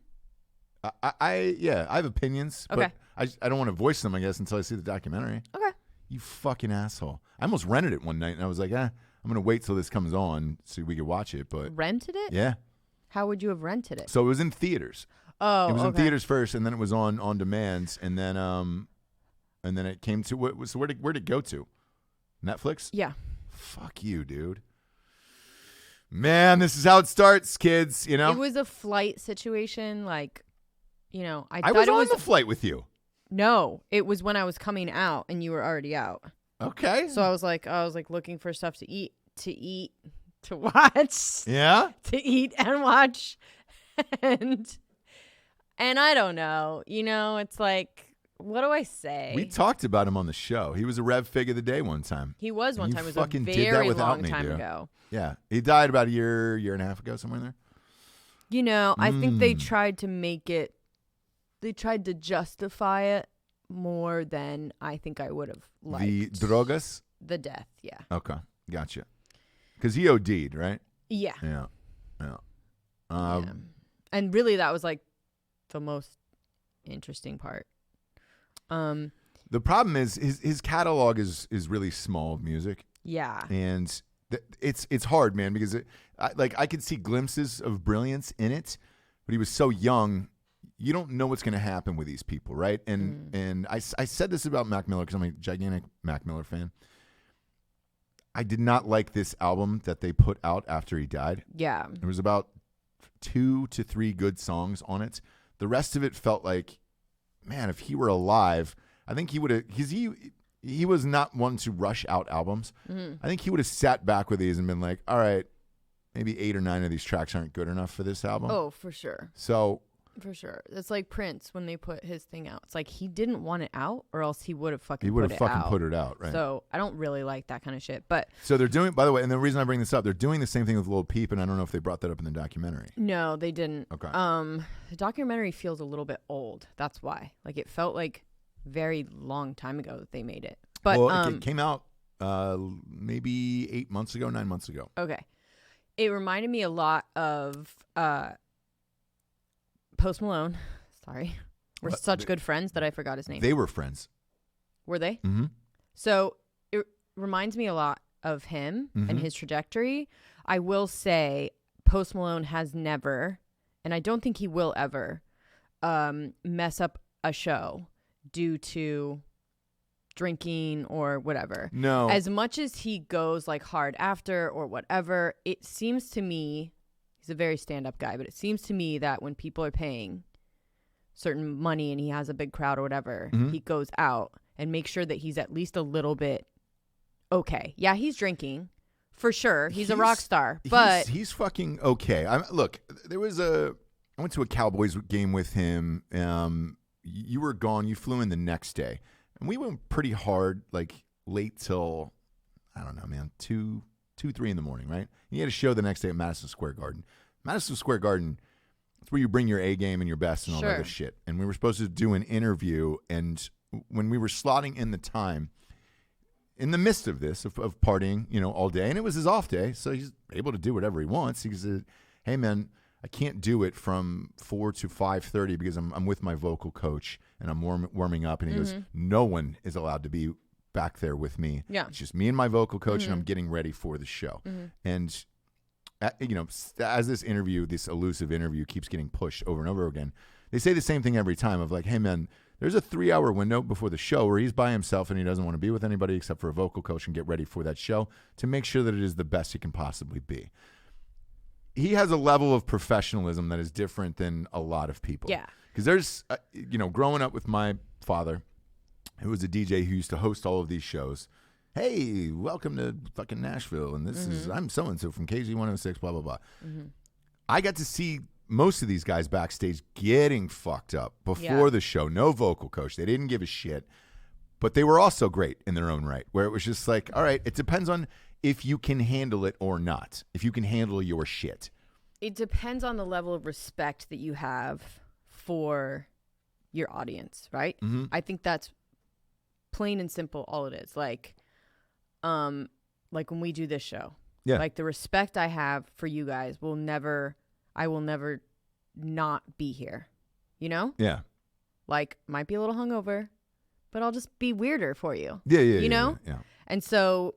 I have opinions, okay. But I don't want to voice them, I guess, until I see the documentary. Okay. You fucking asshole. I almost rented it one night, and I was like, I'm going to wait till this comes on so we could watch it. But rented it? Yeah. How would you have rented it? So it was in theaters. Oh, it was in theaters first, and then it was on demand, and then it came to where'd it go to? Netflix? Yeah. Fuck you, dude. Man, this is how it starts, kids. You know, it was a flight situation. Like, you know, I was on the flight with you. No, it was when I was coming out, and you were already out. Okay. So I was like looking for stuff to eat, to watch. Yeah. To eat and watch, and I don't know. You know, it's like what do I say? We talked about him on the show. He was a Rev Fig of the Day one time. He was one time. It was a fucking did that very without long me, time dude. ago. Yeah. He died about a year and a half ago, somewhere in there. You know, I think they tried to justify it more than I think I would have liked. The drogas? The death, yeah. Okay, gotcha. Because he OD'd, right? Yeah. Yeah. Yeah. And really, that was like the most interesting part. The problem is his catalog is really small of music. Yeah. And it's hard, man, because I could see glimpses of brilliance in it, but he was so young. You don't know what's going to happen with these people, right? And I said this about Mac Miller because I'm a gigantic Mac Miller fan. I did not like this album that they put out after he died. Yeah. There was about 2 to 3 good songs on it. The rest of it felt like, man, if he were alive, I think he would have, because he was not one to rush out albums. I think he would have sat back with these and been like, all right, maybe 8 or 9 of these tracks aren't good enough for this album. Oh, for sure. So. For sure. It's like Prince when they put his thing out. It's like he didn't want it out or else he would have fucking put it out, right? So I don't really like that kind of shit. But so they're doing, by the way, and the reason I bring this up, they're doing the same thing with Lil Peep, and I don't know if they brought that up in the documentary. No, they didn't. Okay. The documentary feels a little bit old. That's why. Like it felt like very long time ago that they made it. But it came out maybe 8 months ago, 9 months ago. Okay. It reminded me a lot of Post Malone. Sorry. We're such good friends that I forgot his name. They were friends. Were they? Mm-hmm. So it reminds me a lot of him and his trajectory. I will say Post Malone has never, and I don't think he will ever, mess up a show due to drinking or whatever. No. As much as he goes like hard after or whatever, it seems to me, he's a very stand-up guy, but it seems to me that when people are paying certain money and he has a big crowd or whatever, he goes out and makes sure that he's at least a little bit okay. Yeah, he's drinking for sure. He's a rock star, but he's fucking okay. Look, I went to a Cowboys game with him. You were gone. You flew in the next day, and we went pretty hard, like late till, I don't know, man, 2, 3 in the morning, right? And you had a show the next day at Madison Square Garden. Madison Square Garden, that's where you bring your A game and your best and all that other shit. And we were supposed to do an interview, and when we were slotting in the time, in the midst of this, of partying, all day, and it was his off day, so he's able to do whatever he wants. He said, hey, man, I can't do it from 4 to 5:30 because I'm with my vocal coach, and I'm warming up. And he goes, no one is allowed to be back there with me. Yeah. It's just me and my vocal coach, and I'm getting ready for the show. And, as this interview, this elusive interview keeps getting pushed over and over again, they say the same thing every time of like, hey, man, there's a 3-hour window before the show where he's by himself and he doesn't want to be with anybody except for a vocal coach and get ready for that show to make sure that it is the best it can possibly be. He has a level of professionalism that is different than a lot of people. Yeah. Because there's, growing up with my father, who was a DJ who used to host all of these shows. Hey, welcome to fucking Nashville. And this is, I'm so-and-so from KG 106, blah, blah, blah. I got to see most of these guys backstage getting fucked up before the show. No vocal coach. They didn't give a shit. But they were also great in their own right, where it was just like, all right, it depends on if you can handle it or not, if you can handle your shit. It depends on the level of respect that you have for your audience, right? I think that's plain and simple all it is. Like when we do this show, like the respect I have for you guys I will never not be here, Yeah. Like might be a little hungover, but I'll just be weirder for you. Yeah. Yeah. And so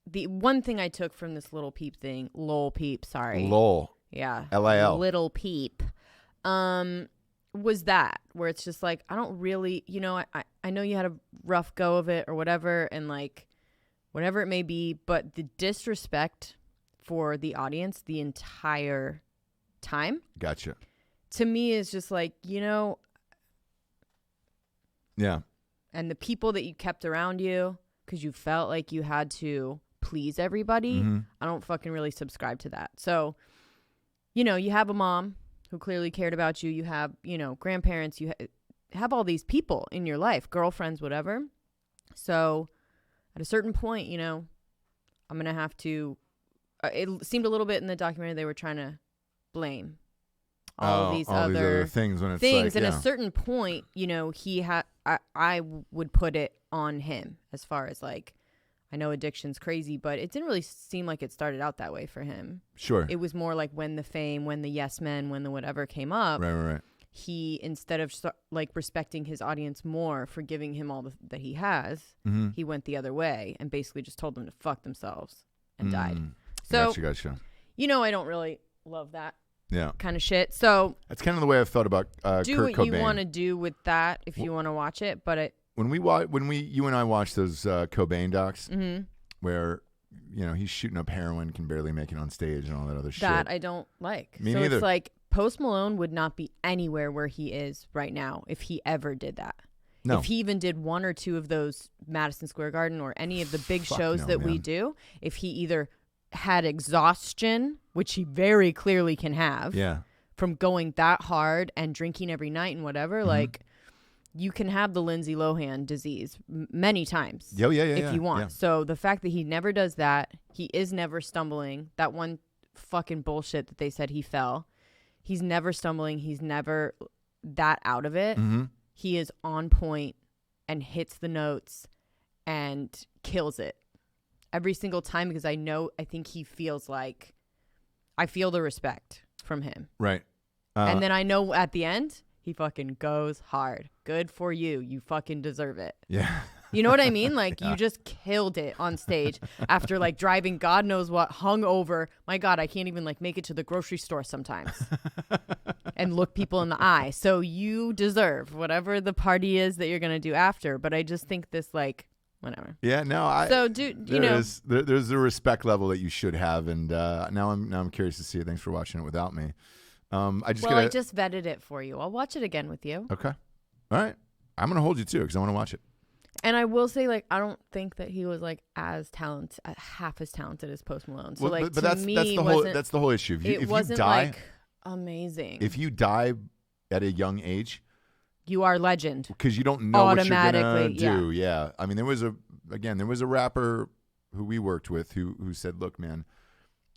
the one thing I took from this Lil Peep thing, Lol. Yeah. Lil. Little Peep. Was that where it's just like, I don't really, I know you had a rough go of it or whatever, and like whatever it may be, but the disrespect for the audience the entire time. Gotcha. To me is just like, Yeah. And the people that you kept around you because you felt like you had to please everybody. I don't fucking really subscribe to that. So, you have a mom who clearly cared about you. You have, grandparents. You have all these people in your life, girlfriends, whatever. So at a certain point, you know, I'm going to have to, it seemed a little bit in the documentary they were trying to blame all these other things when it's things. Like, and at a certain point, you know, I would put it on him as far as like, I know addiction's crazy, but it didn't really seem like it started out that way for him. Sure. It was more like when the fame, when the yes men, when the whatever came up. Right. He, instead of like respecting his audience more for giving him all that he has, he went the other way and basically just told them to fuck themselves and died. So, gotcha. You know, I don't really love that kind of shit. So that's kind of the way I've thought about Kurt Cobain. Do what you want to do with that if you want to watch it, but when you and I watched those Cobain docs, where you know he's shooting up heroin, can barely make it on stage, and all that other shit. That I don't like. Me neither. It's like Post Malone would not be anywhere where he is right now if he ever did that. No. If he even did one or two of those Madison Square Garden or any of the big shows that we do, if he either had exhaustion, which he very clearly can have, from going that hard and drinking every night and whatever, like. You can have the Lindsay Lohan disease many times if you want. So the fact that he never does that, he is never stumbling. That one fucking bullshit that they said he fell. He's never stumbling. He's never that out of it. He is on point and hits the notes and kills it every single time because I think he feels like I feel the respect from him. Right. And then I know at the end, he fucking goes hard. Good for you. You fucking deserve it. Yeah. You know what I mean? Like, you just killed it on stage after, like, driving God knows what, hungover. My God, I can't even, like, make it to the grocery store sometimes and look people in the eye. So you deserve whatever the party is that you're going to do after. But I just think this, like, whatever. Yeah, no, So, there's a respect level that you should have. And now I'm curious to see it. Thanks for watching it without me. I just vetted it for you. I'll watch it again with you. Okay. All right. I'm going to hold you to it because I want to watch it. And I will say, like, I don't think that he was, like, half as talented as Post Malone. So, like, that's the whole issue. It wasn't like amazing. If you die at a young age, you are legend. Because you don't know what you're going to do. Yeah. I mean, there was a rapper who we worked with who said, look, man,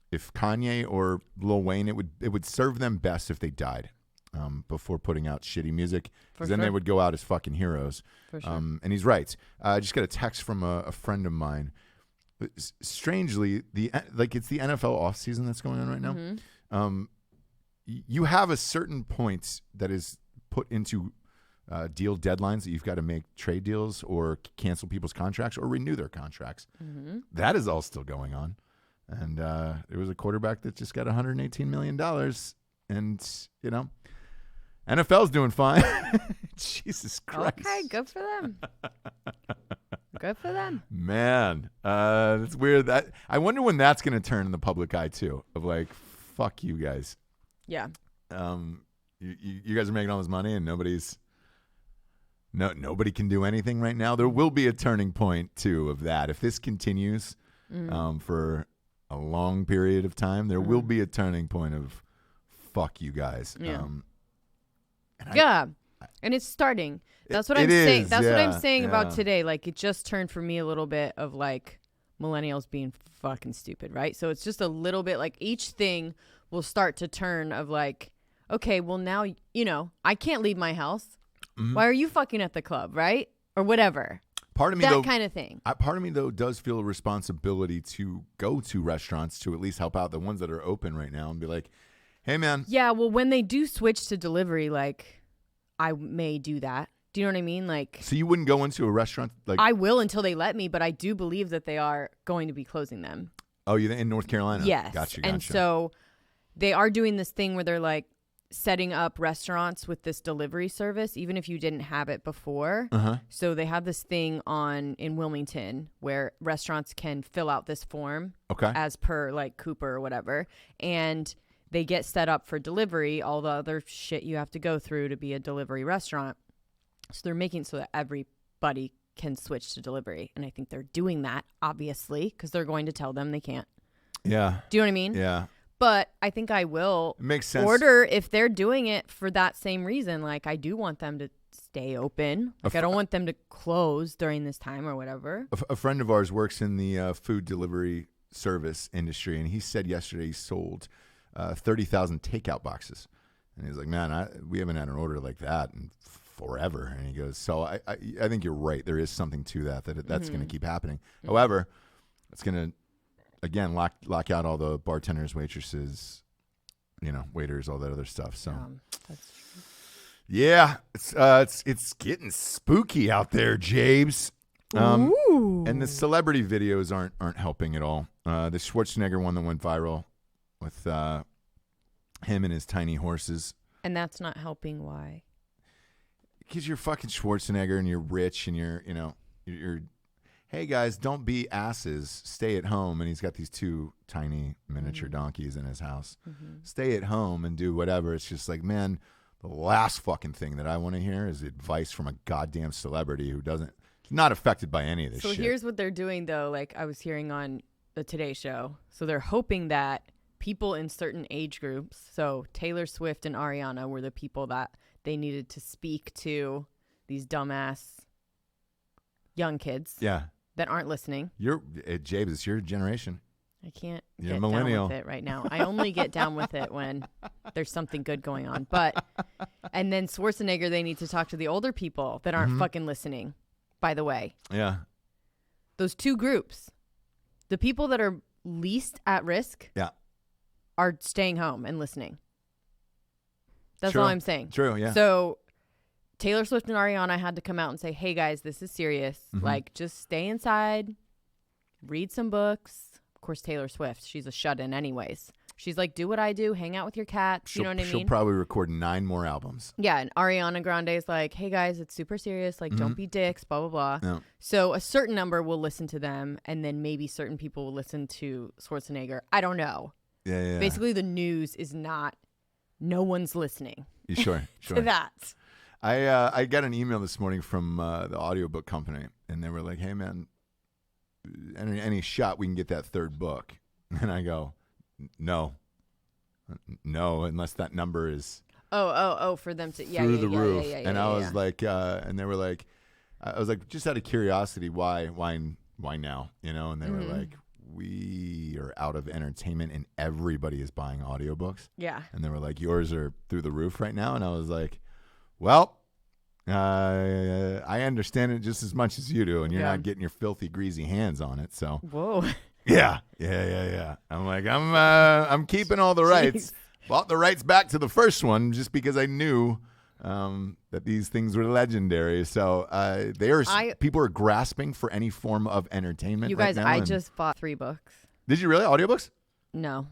if Kanye or Lil Wayne, it would serve them best if they died before putting out shitty music, because then they would go out as fucking heroes. For sure. And he's right. I just got a text from a friend of mine. Strangely, it's the NFL offseason that's going on right now. You have a certain point that is put into deal deadlines that you've got to make trade deals or cancel people's contracts or renew their contracts. That is all still going on. And there was a quarterback that just got $118 million. And, you know, NFL's doing fine. Jesus Christ. Okay, good for them. Good for them. Man, it's weird. I wonder when that's going to turn in the public eye, too, of like, fuck you guys. Yeah. You guys are making all this money and nobody can do anything right now. There will be a turning point, too, of that. If this continues for a long period of time, there will be a turning point of fuck you guys. Yeah. And it's starting. That's what I'm saying. That's what I'm saying about today. Like, it just turned for me a little bit of like millennials being fucking stupid, right? So it's just a little bit like each thing will start to turn of like, okay, well now, you know, I can't leave my house. Why are you fucking at the club, right? Or whatever. Part of me, that kind of thing. Part of me, though, does feel a responsibility to go to restaurants to at least help out the ones that are open right now and be like, hey, man. Yeah, well, when they do switch to delivery, like, I may do that. Do you know what I mean? Like, so you wouldn't go into a restaurant? Like, I will until they let me, but I do believe that they are going to be closing them. Oh, you're in North Carolina? Yes. Gotcha. And so they are doing this thing where they're like, setting up restaurants with this delivery service, even if you didn't have it before. So they have this thing in Wilmington where restaurants can fill out this form as per like Cooper or whatever. And they get set up for delivery, all the other shit you have to go through to be a delivery restaurant. So they're making so that everybody can switch to delivery. And I think they're doing that, obviously, because they're going to tell them they can't. Yeah. Do you know what I mean? Yeah. But I think I will makes sense. Order if they're doing it for that same reason. Like, I do want them to stay open. Like, I don't want them to close during this time or whatever. A friend of ours works in the food delivery service industry, and he said yesterday he sold 30,000 takeout boxes. And he's like, man, we haven't had an order like that in forever. And he goes, so I think you're right. There is something to that's going to keep happening. However, it's going to, again, lock out all the bartenders, waitresses, waiters, all that other stuff. So that's true. Yeah, it's getting spooky out there, Jabes. And the celebrity videos aren't helping at all. The Schwarzenegger one that went viral with him and his tiny horses. And that's not helping. Why? Because you're fucking Schwarzenegger and you're rich and you're hey guys, don't be asses. Stay at home. And he's got these two tiny miniature donkeys in his house. Stay at home and do whatever. It's just like, man, the last fucking thing that I want to hear is advice from a goddamn celebrity who not affected by any of this shit. So here's what they're doing, though. Like I was hearing on the Today Show. So they're hoping that people in certain age groups, so Taylor Swift and Ariana were the people that they needed to speak to these dumbass young kids that aren't listening. Jabes, it's your generation. I can't You're get millennial. down with it right now. I only get down with it when there's something good going on. And then Schwarzenegger, they need to talk to the older people that aren't fucking listening, by the way. Yeah. Those two groups, the people that are least at risk are staying home and listening. That's all I'm saying. True, yeah. So Taylor Swift and Ariana had to come out and say, hey, guys, this is serious. Like, just stay inside, read some books. Of course, Taylor Swift, she's a shut-in anyways. She's like, do what I do, hang out with your cats. You know what I mean? She'll probably record 9 more albums. Yeah, and Ariana Grande is like, hey, guys, it's super serious. Like, don't be dicks, blah, blah, blah. Yeah. So a certain number will listen to them, and then maybe certain people will listen to Schwarzenegger. I don't know. Yeah. Basically, the news is no one's listening. You sure? To that. I got an email this morning from the audiobook company, and they were like, hey, man, any shot we can get that third book? And I go, no, unless that number is for them to through the roof. And I was like, and they were like, I was like, just out of curiosity, why now? And they were like, we are out of entertainment and everybody is buying audiobooks. Yeah. And they were like, yours are through the roof right now. And I was like, well, I understand it just as much as you do, and you're not getting your filthy, greasy hands on it. So, whoa, yeah. I'm like, I'm keeping all the rights. Bought the rights back to the first one just because I knew that these things were legendary. So, people are grasping for any form of entertainment. You guys, right now, I just bought 3 books. Did you really? Audiobooks? No.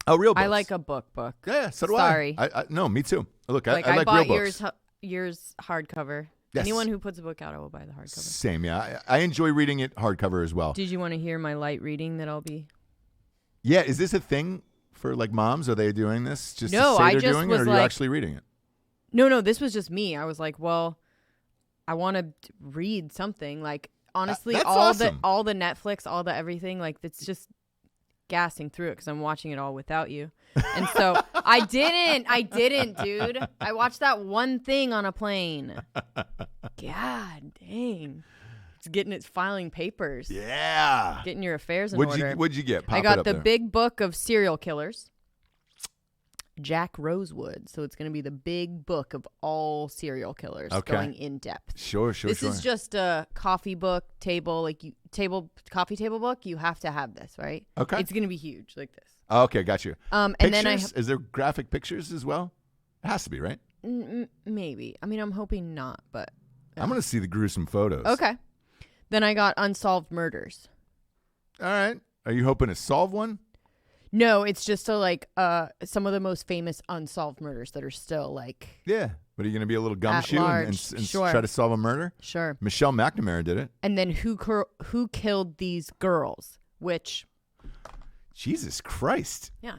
Oh, real books. I like a book. Yeah, so do Sorry. I. No, me too. Look, I like bought real books. Yours hardcover. Yes. Anyone who puts a book out, I will buy the hardcover. Same, yeah. I enjoy reading it hardcover as well. Did you want to hear my light reading that I'll be? Yeah, is this a thing for like moms? Are they doing this just to say I they're just doing was it, or are you actually reading it? No, this was just me. I was like, well, I want to read something. Like, honestly, that's all awesome. the Netflix, all the everything, like, it's just gassing through it because I'm watching it all without you. And so I didn't, dude. I watched that one thing on a plane. God dang. It's filing papers. Yeah. Getting your affairs in order. What'd you get? Pop I it got up the there. big book of serial killers. Jack Rosewood. So it's going to be the big book of all serial killers going in depth. Sure. This is just a coffee book table, coffee table book. You have to have this, right? Okay. It's going to be huge like this. Okay, got you. And pictures? then Is there graphic pictures as well? It has to be, right? Maybe. I mean, I'm hoping not, but I'm going to see the gruesome photos. okay. Then I got Unsolved Murders. All right. Are you hoping to solve one? No, it's just some of the most famous unsolved murders that are still Yeah. But are you going to be a little gumshoe and Sure. try to solve a murder? Sure. Michelle McNamara did it. And then who killed these girls? Which. Jesus Christ. Yeah.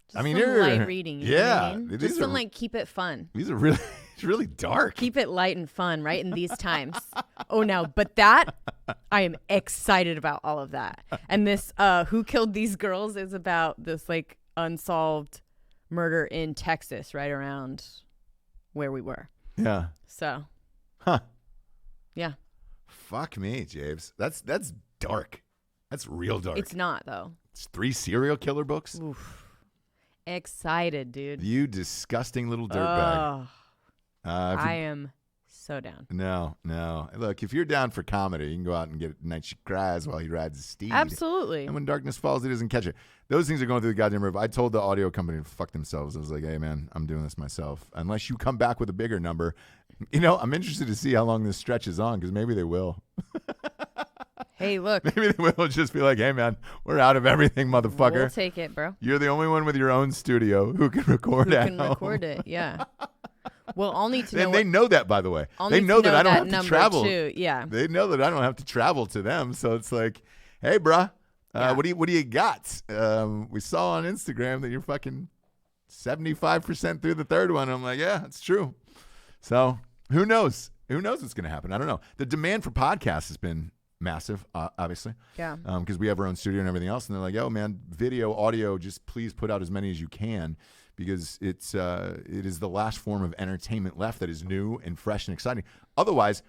Just I mean, some you're light reading. You know what I mean? Just some keep it fun. These are really, it's really dark. Keep it light and fun, right? In these times. Oh no, but that I am excited about all of that. And this Who Killed These Girls is about this unsolved murder in Texas, right around where we were. Yeah. So. Huh. Yeah. Fuck me, James. That's dark. That's real dark. It's not, though. It's 3 serial killer books? Oof. Excited, dude. You disgusting little dirtbag. I am so down. No. Look, if you're down for comedy, you can go out and get Night She Cries while he rides his steed. Absolutely. And when darkness falls, he doesn't catch it. Those things are going through the goddamn river. I told the audio company to fuck themselves. I was like, hey, man, I'm doing this myself. Unless you come back with a bigger number. I'm interested to see how long this stretches on, because maybe they will. Hey, look. Maybe they will just be like, hey, man, we're out of everything, motherfucker. We'll take it, bro. You're the only one with your own studio who can record it. Who can record it, yeah. Well, I'll need to know. And they know that, by the way. I'll They need know to that I don't that have to travel. Too. Yeah. They know that I don't have to travel to them. So it's like, hey, bruh, what do you got? We saw on Instagram that you're fucking 75% through the third one. I'm like, yeah, it's true. So who knows? Who knows what's going to happen? I don't know. The demand for podcasts has been massive, obviously. Yeah. Because we have our own studio and everything else. And they're like, oh, man, video, audio, just please put out as many as you can, because it is the last form of entertainment left that is new and fresh and exciting. Otherwise,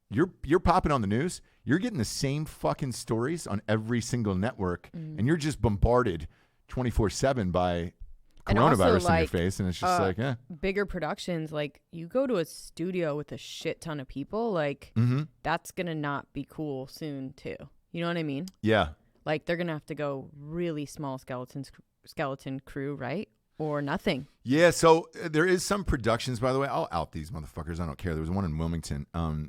you're popping on the news. You're getting the same fucking stories on every single network, and you're just bombarded 24/7 by coronavirus in your face, and it's just bigger productions. Like, you go to a studio with a shit ton of people, like that's gonna not be cool soon too. You know what I mean? Yeah. Like, they're gonna have to go really small skeleton crew, right? Or nothing. Yeah, so there is some productions, by the way. I'll out these motherfuckers. I don't care. There was one in Wilmington.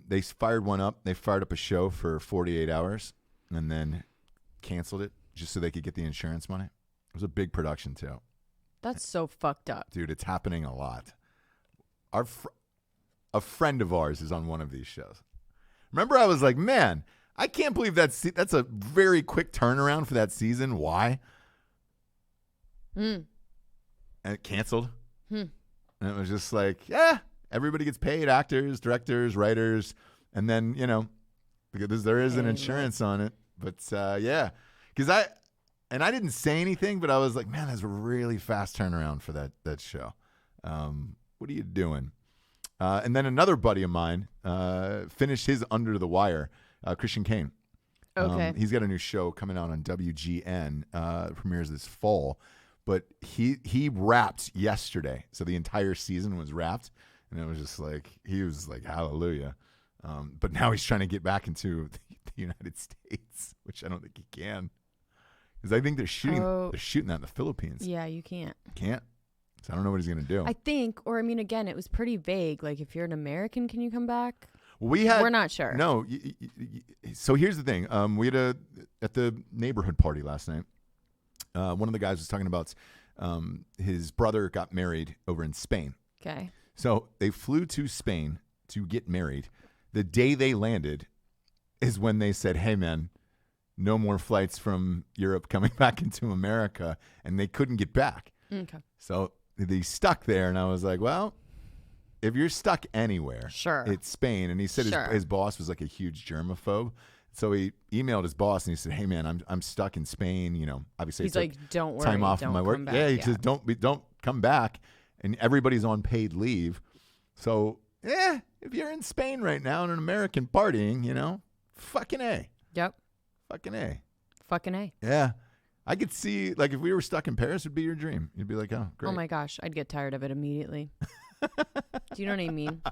They fired one up. They fired up a show for 48 hours and then canceled it just so they could get the insurance money. It was a big production, too. That's so fucked up. Dude, it's happening a lot. A friend of ours is on one of these shows. Remember, I was like, man, I can't believe that's a very quick turnaround for that season. Why? And it canceled. And it was just like, everybody gets paid, actors, directors, writers. And then, because there is an insurance on it. But, because I didn't say anything, but I was like, man, that's a really fast turnaround for that show. What are you doing? And then another buddy of mine finished his Under the Wire, Christian Kane. Okay. He's got a new show coming out on WGN. Premieres this fall. But he wrapped yesterday. So the entire season was wrapped. And it was just like, he was like, hallelujah. But now he's trying to get back into the United States, which I don't think he can. Because I think they're shooting that in the Philippines. Yeah, you can't. Can't. So I don't know what he's going to do. I think, again, it was pretty vague. Like, if you're an American, can you come back? We're not sure. No. So here's the thing. We had at the neighborhood party last night. One of the guys was talking about his brother got married over in Spain. Okay. So they flew to Spain to get married. The day they landed is when they said, hey, man, no more flights from Europe coming back into America. And they couldn't get back. Okay. So they stuck there. And I was like, well, if you're stuck anywhere, sure, it's Spain. And he said his boss was like a huge germaphobe. So he emailed his boss and he said, hey, man, I'm stuck in Spain. Obviously he's like, don't worry. Time off from my work. Back. Yeah, he says, don't come back. And everybody's on paid leave. So, if you're in Spain right now and an American partying, fucking A. Yep. Fucking A. Fucking A. Yeah. I could see, like, if we were stuck in Paris, it'd be your dream. You'd be like, oh, great. Oh, my gosh. I'd get tired of it immediately. Do you know what I mean?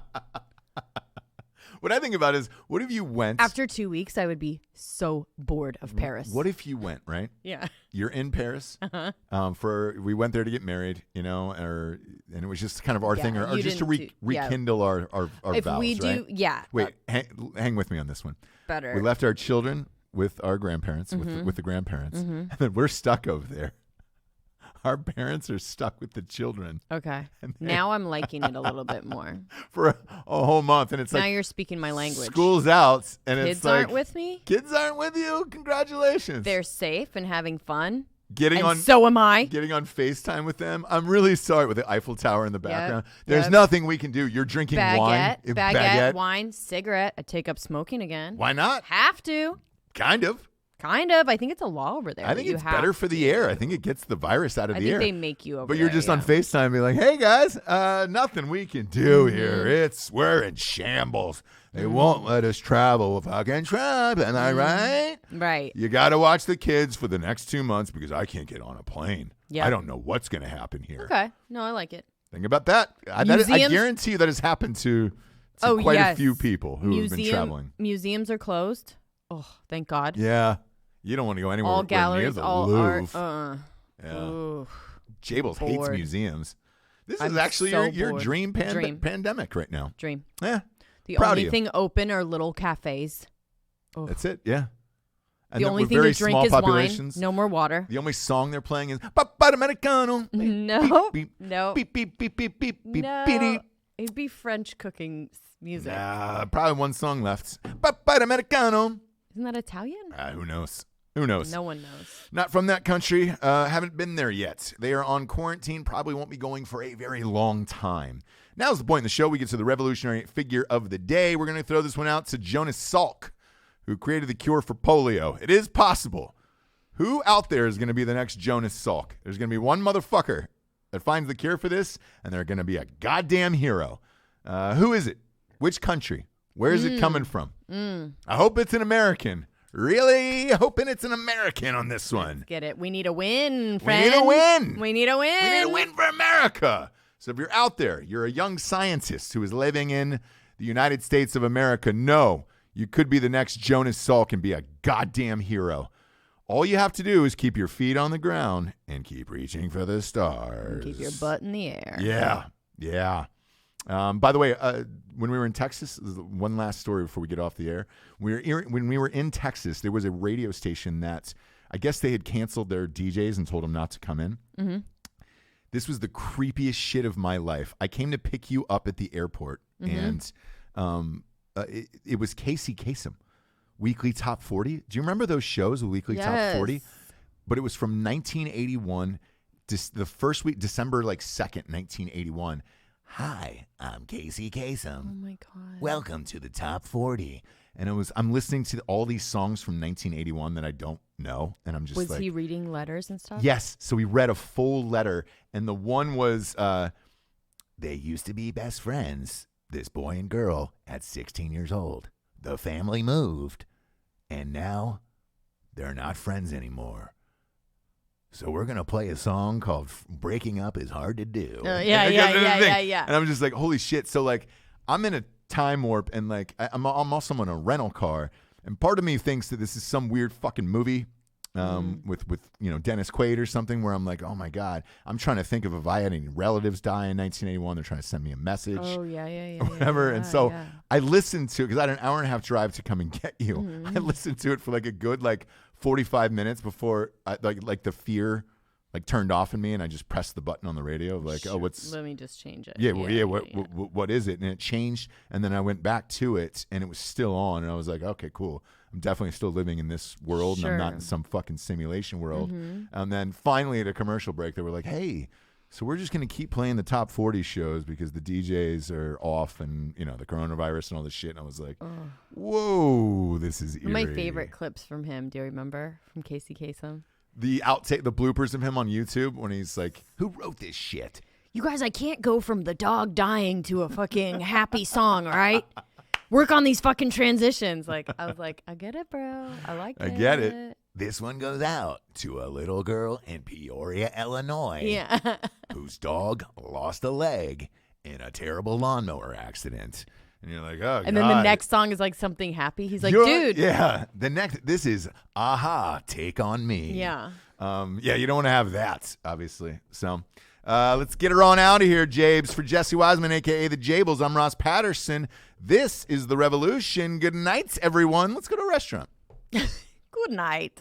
What I think about is, what if you went... After 2 weeks, I would be so bored of Paris. What if you went, right? Yeah. You're in Paris. We went there to get married, and it was just kind of our thing, or just to rekindle our if vows, we do, right? yeah. Wait, hang with me on this one. Better. We left our children with our grandparents, with the grandparents, and then we're stuck over there. Our parents are stuck with the children. Okay. Now I'm liking it a little bit more. For a whole month. And it's now you're speaking my language. School's out. And kids aren't with me? Kids aren't with you? Congratulations. They're safe and having fun. So am I. Getting on FaceTime with them. I'm really sorry with the Eiffel Tower in the background. There's nothing we can do. You're drinking wine. Baguette, wine, cigarette. I take up smoking again. Why not? Have to. Kind of. Kind of. I think it's a law over there. I think it's better for the air. I think it gets the virus out of the air. I think they make you over But you're there, just on FaceTime being like, hey, guys, nothing we can do here. We're in shambles. They won't let us travel with fucking Trump. Am I right? Right. You got to watch the kids for the next 2 months because I can't get on a plane. Yeah. I don't know what's going to happen here. Okay. No, I like it. Think about that. I guarantee you that has happened to quite a few people who have been traveling. Museums are closed. Oh, thank God. Yeah. You don't want to go anywhere all galleries, near the all Louvre. art. Yeah. Jables hates museums. This is actually your dream pandemic right now. Dream. Yeah. The only thing open are little cafes. Oh. That's it. Yeah. And the only thing to drink is wine. No more water. The only song they're playing is "Papa Americano." No. Beep, no. Beep, beep, beep, beep, beep, beep, no. beep. It'd be French cooking music. Nah, probably one song left. "Papa Americano." Isn't that Italian? Who knows? Who knows? No one knows. Not from that country. Haven't been there yet. They are on quarantine. Probably won't be going for a very long time. Now's the point in the show. We get to the revolutionary figure of the day. We're going to throw this one out to Jonas Salk, who created the cure for polio. It is possible. Who out there is going to be the next Jonas Salk? There's going to be one motherfucker that finds the cure for this, and they're going to be a goddamn hero. Who is it? Which country? Where is it coming from? I hope it's an American. Really hoping it's an American on this one. Let's get it. We need a win, friend. We need a win. We need a win. We need a win for America. So if you're out there, you're a young scientist who is living in the United States of America, no, you could be the next Jonas Salk and be a goddamn hero. All you have to do is keep your feet on the ground and keep reaching for the stars. Keep your butt in the air. Yeah. Yeah. By the way, when we were in Texas, one last story before we get off the air. When we were in Texas, there was a radio station that I guess they had canceled their DJs and told them not to come in. Mm-hmm. This was the creepiest shit of my life. I came to pick you up at the airport, and it was Casey Kasem, Weekly Top 40. Do you remember those shows, the Weekly Top 40? But it was from 1981, the first week, December 2nd, 1981. Hi, I'm Casey Kasem. Oh my God. Welcome to the Top 40. And I'm listening to all these songs from 1981 that I don't know. And I'm just Was he reading letters and stuff? Yes. So he read a full letter. And the one was, they used to be best friends, this boy and girl, at 16 years old. The family moved. And now they're not friends anymore. So we're going to play a song called Breaking Up is Hard to Do. Yeah. And I'm just like, holy shit. So I'm in a time warp and I'm also on a rental car. And part of me thinks that this is some weird fucking movie with Dennis Quaid or something where I'm like, oh my God, I'm trying to think of if I had any relatives die in 1981. They're trying to send me a message. Oh, yeah. Or whatever. And so I listened to it because I had an hour and a half drive to come and get you. Mm-hmm. I listened to it for a good 45 minutes before the fear turned off in me, and I just pressed the button on the radio let me just change it. What is it? And it changed, and then I went back to it, and it was still on, and I was like, okay, cool. I'm definitely still living in this world, and I'm not in some fucking simulation world. Mm-hmm. And then finally at a commercial break, they were like, hey, so we're just going to keep playing the top 40 shows because the DJs are off and, the coronavirus and all this shit. And I was like, whoa, this is eerie. One of my favorite clips from him, do you remember, from Casey Kasem? The outtake, the bloopers of him on YouTube when he's like, who wrote this shit? You guys, I can't go from the dog dying to a fucking happy song, all right? Work on these fucking transitions. I was like, I get it, bro. I get it. This one goes out to a little girl in Peoria, Illinois, whose dog lost a leg in a terrible lawnmower accident. And you're like, oh, and then the next song is something happy. He's like, dude. Yeah. This is Aha, Take on Me. Yeah. You don't want to have that, obviously. So let's get her on out of here, Jabes. For Jessie Wiseman, a.k.a. The Jables, I'm Ross Patterson. This is The Revolution. Good night, everyone. Let's go to a restaurant. Good night.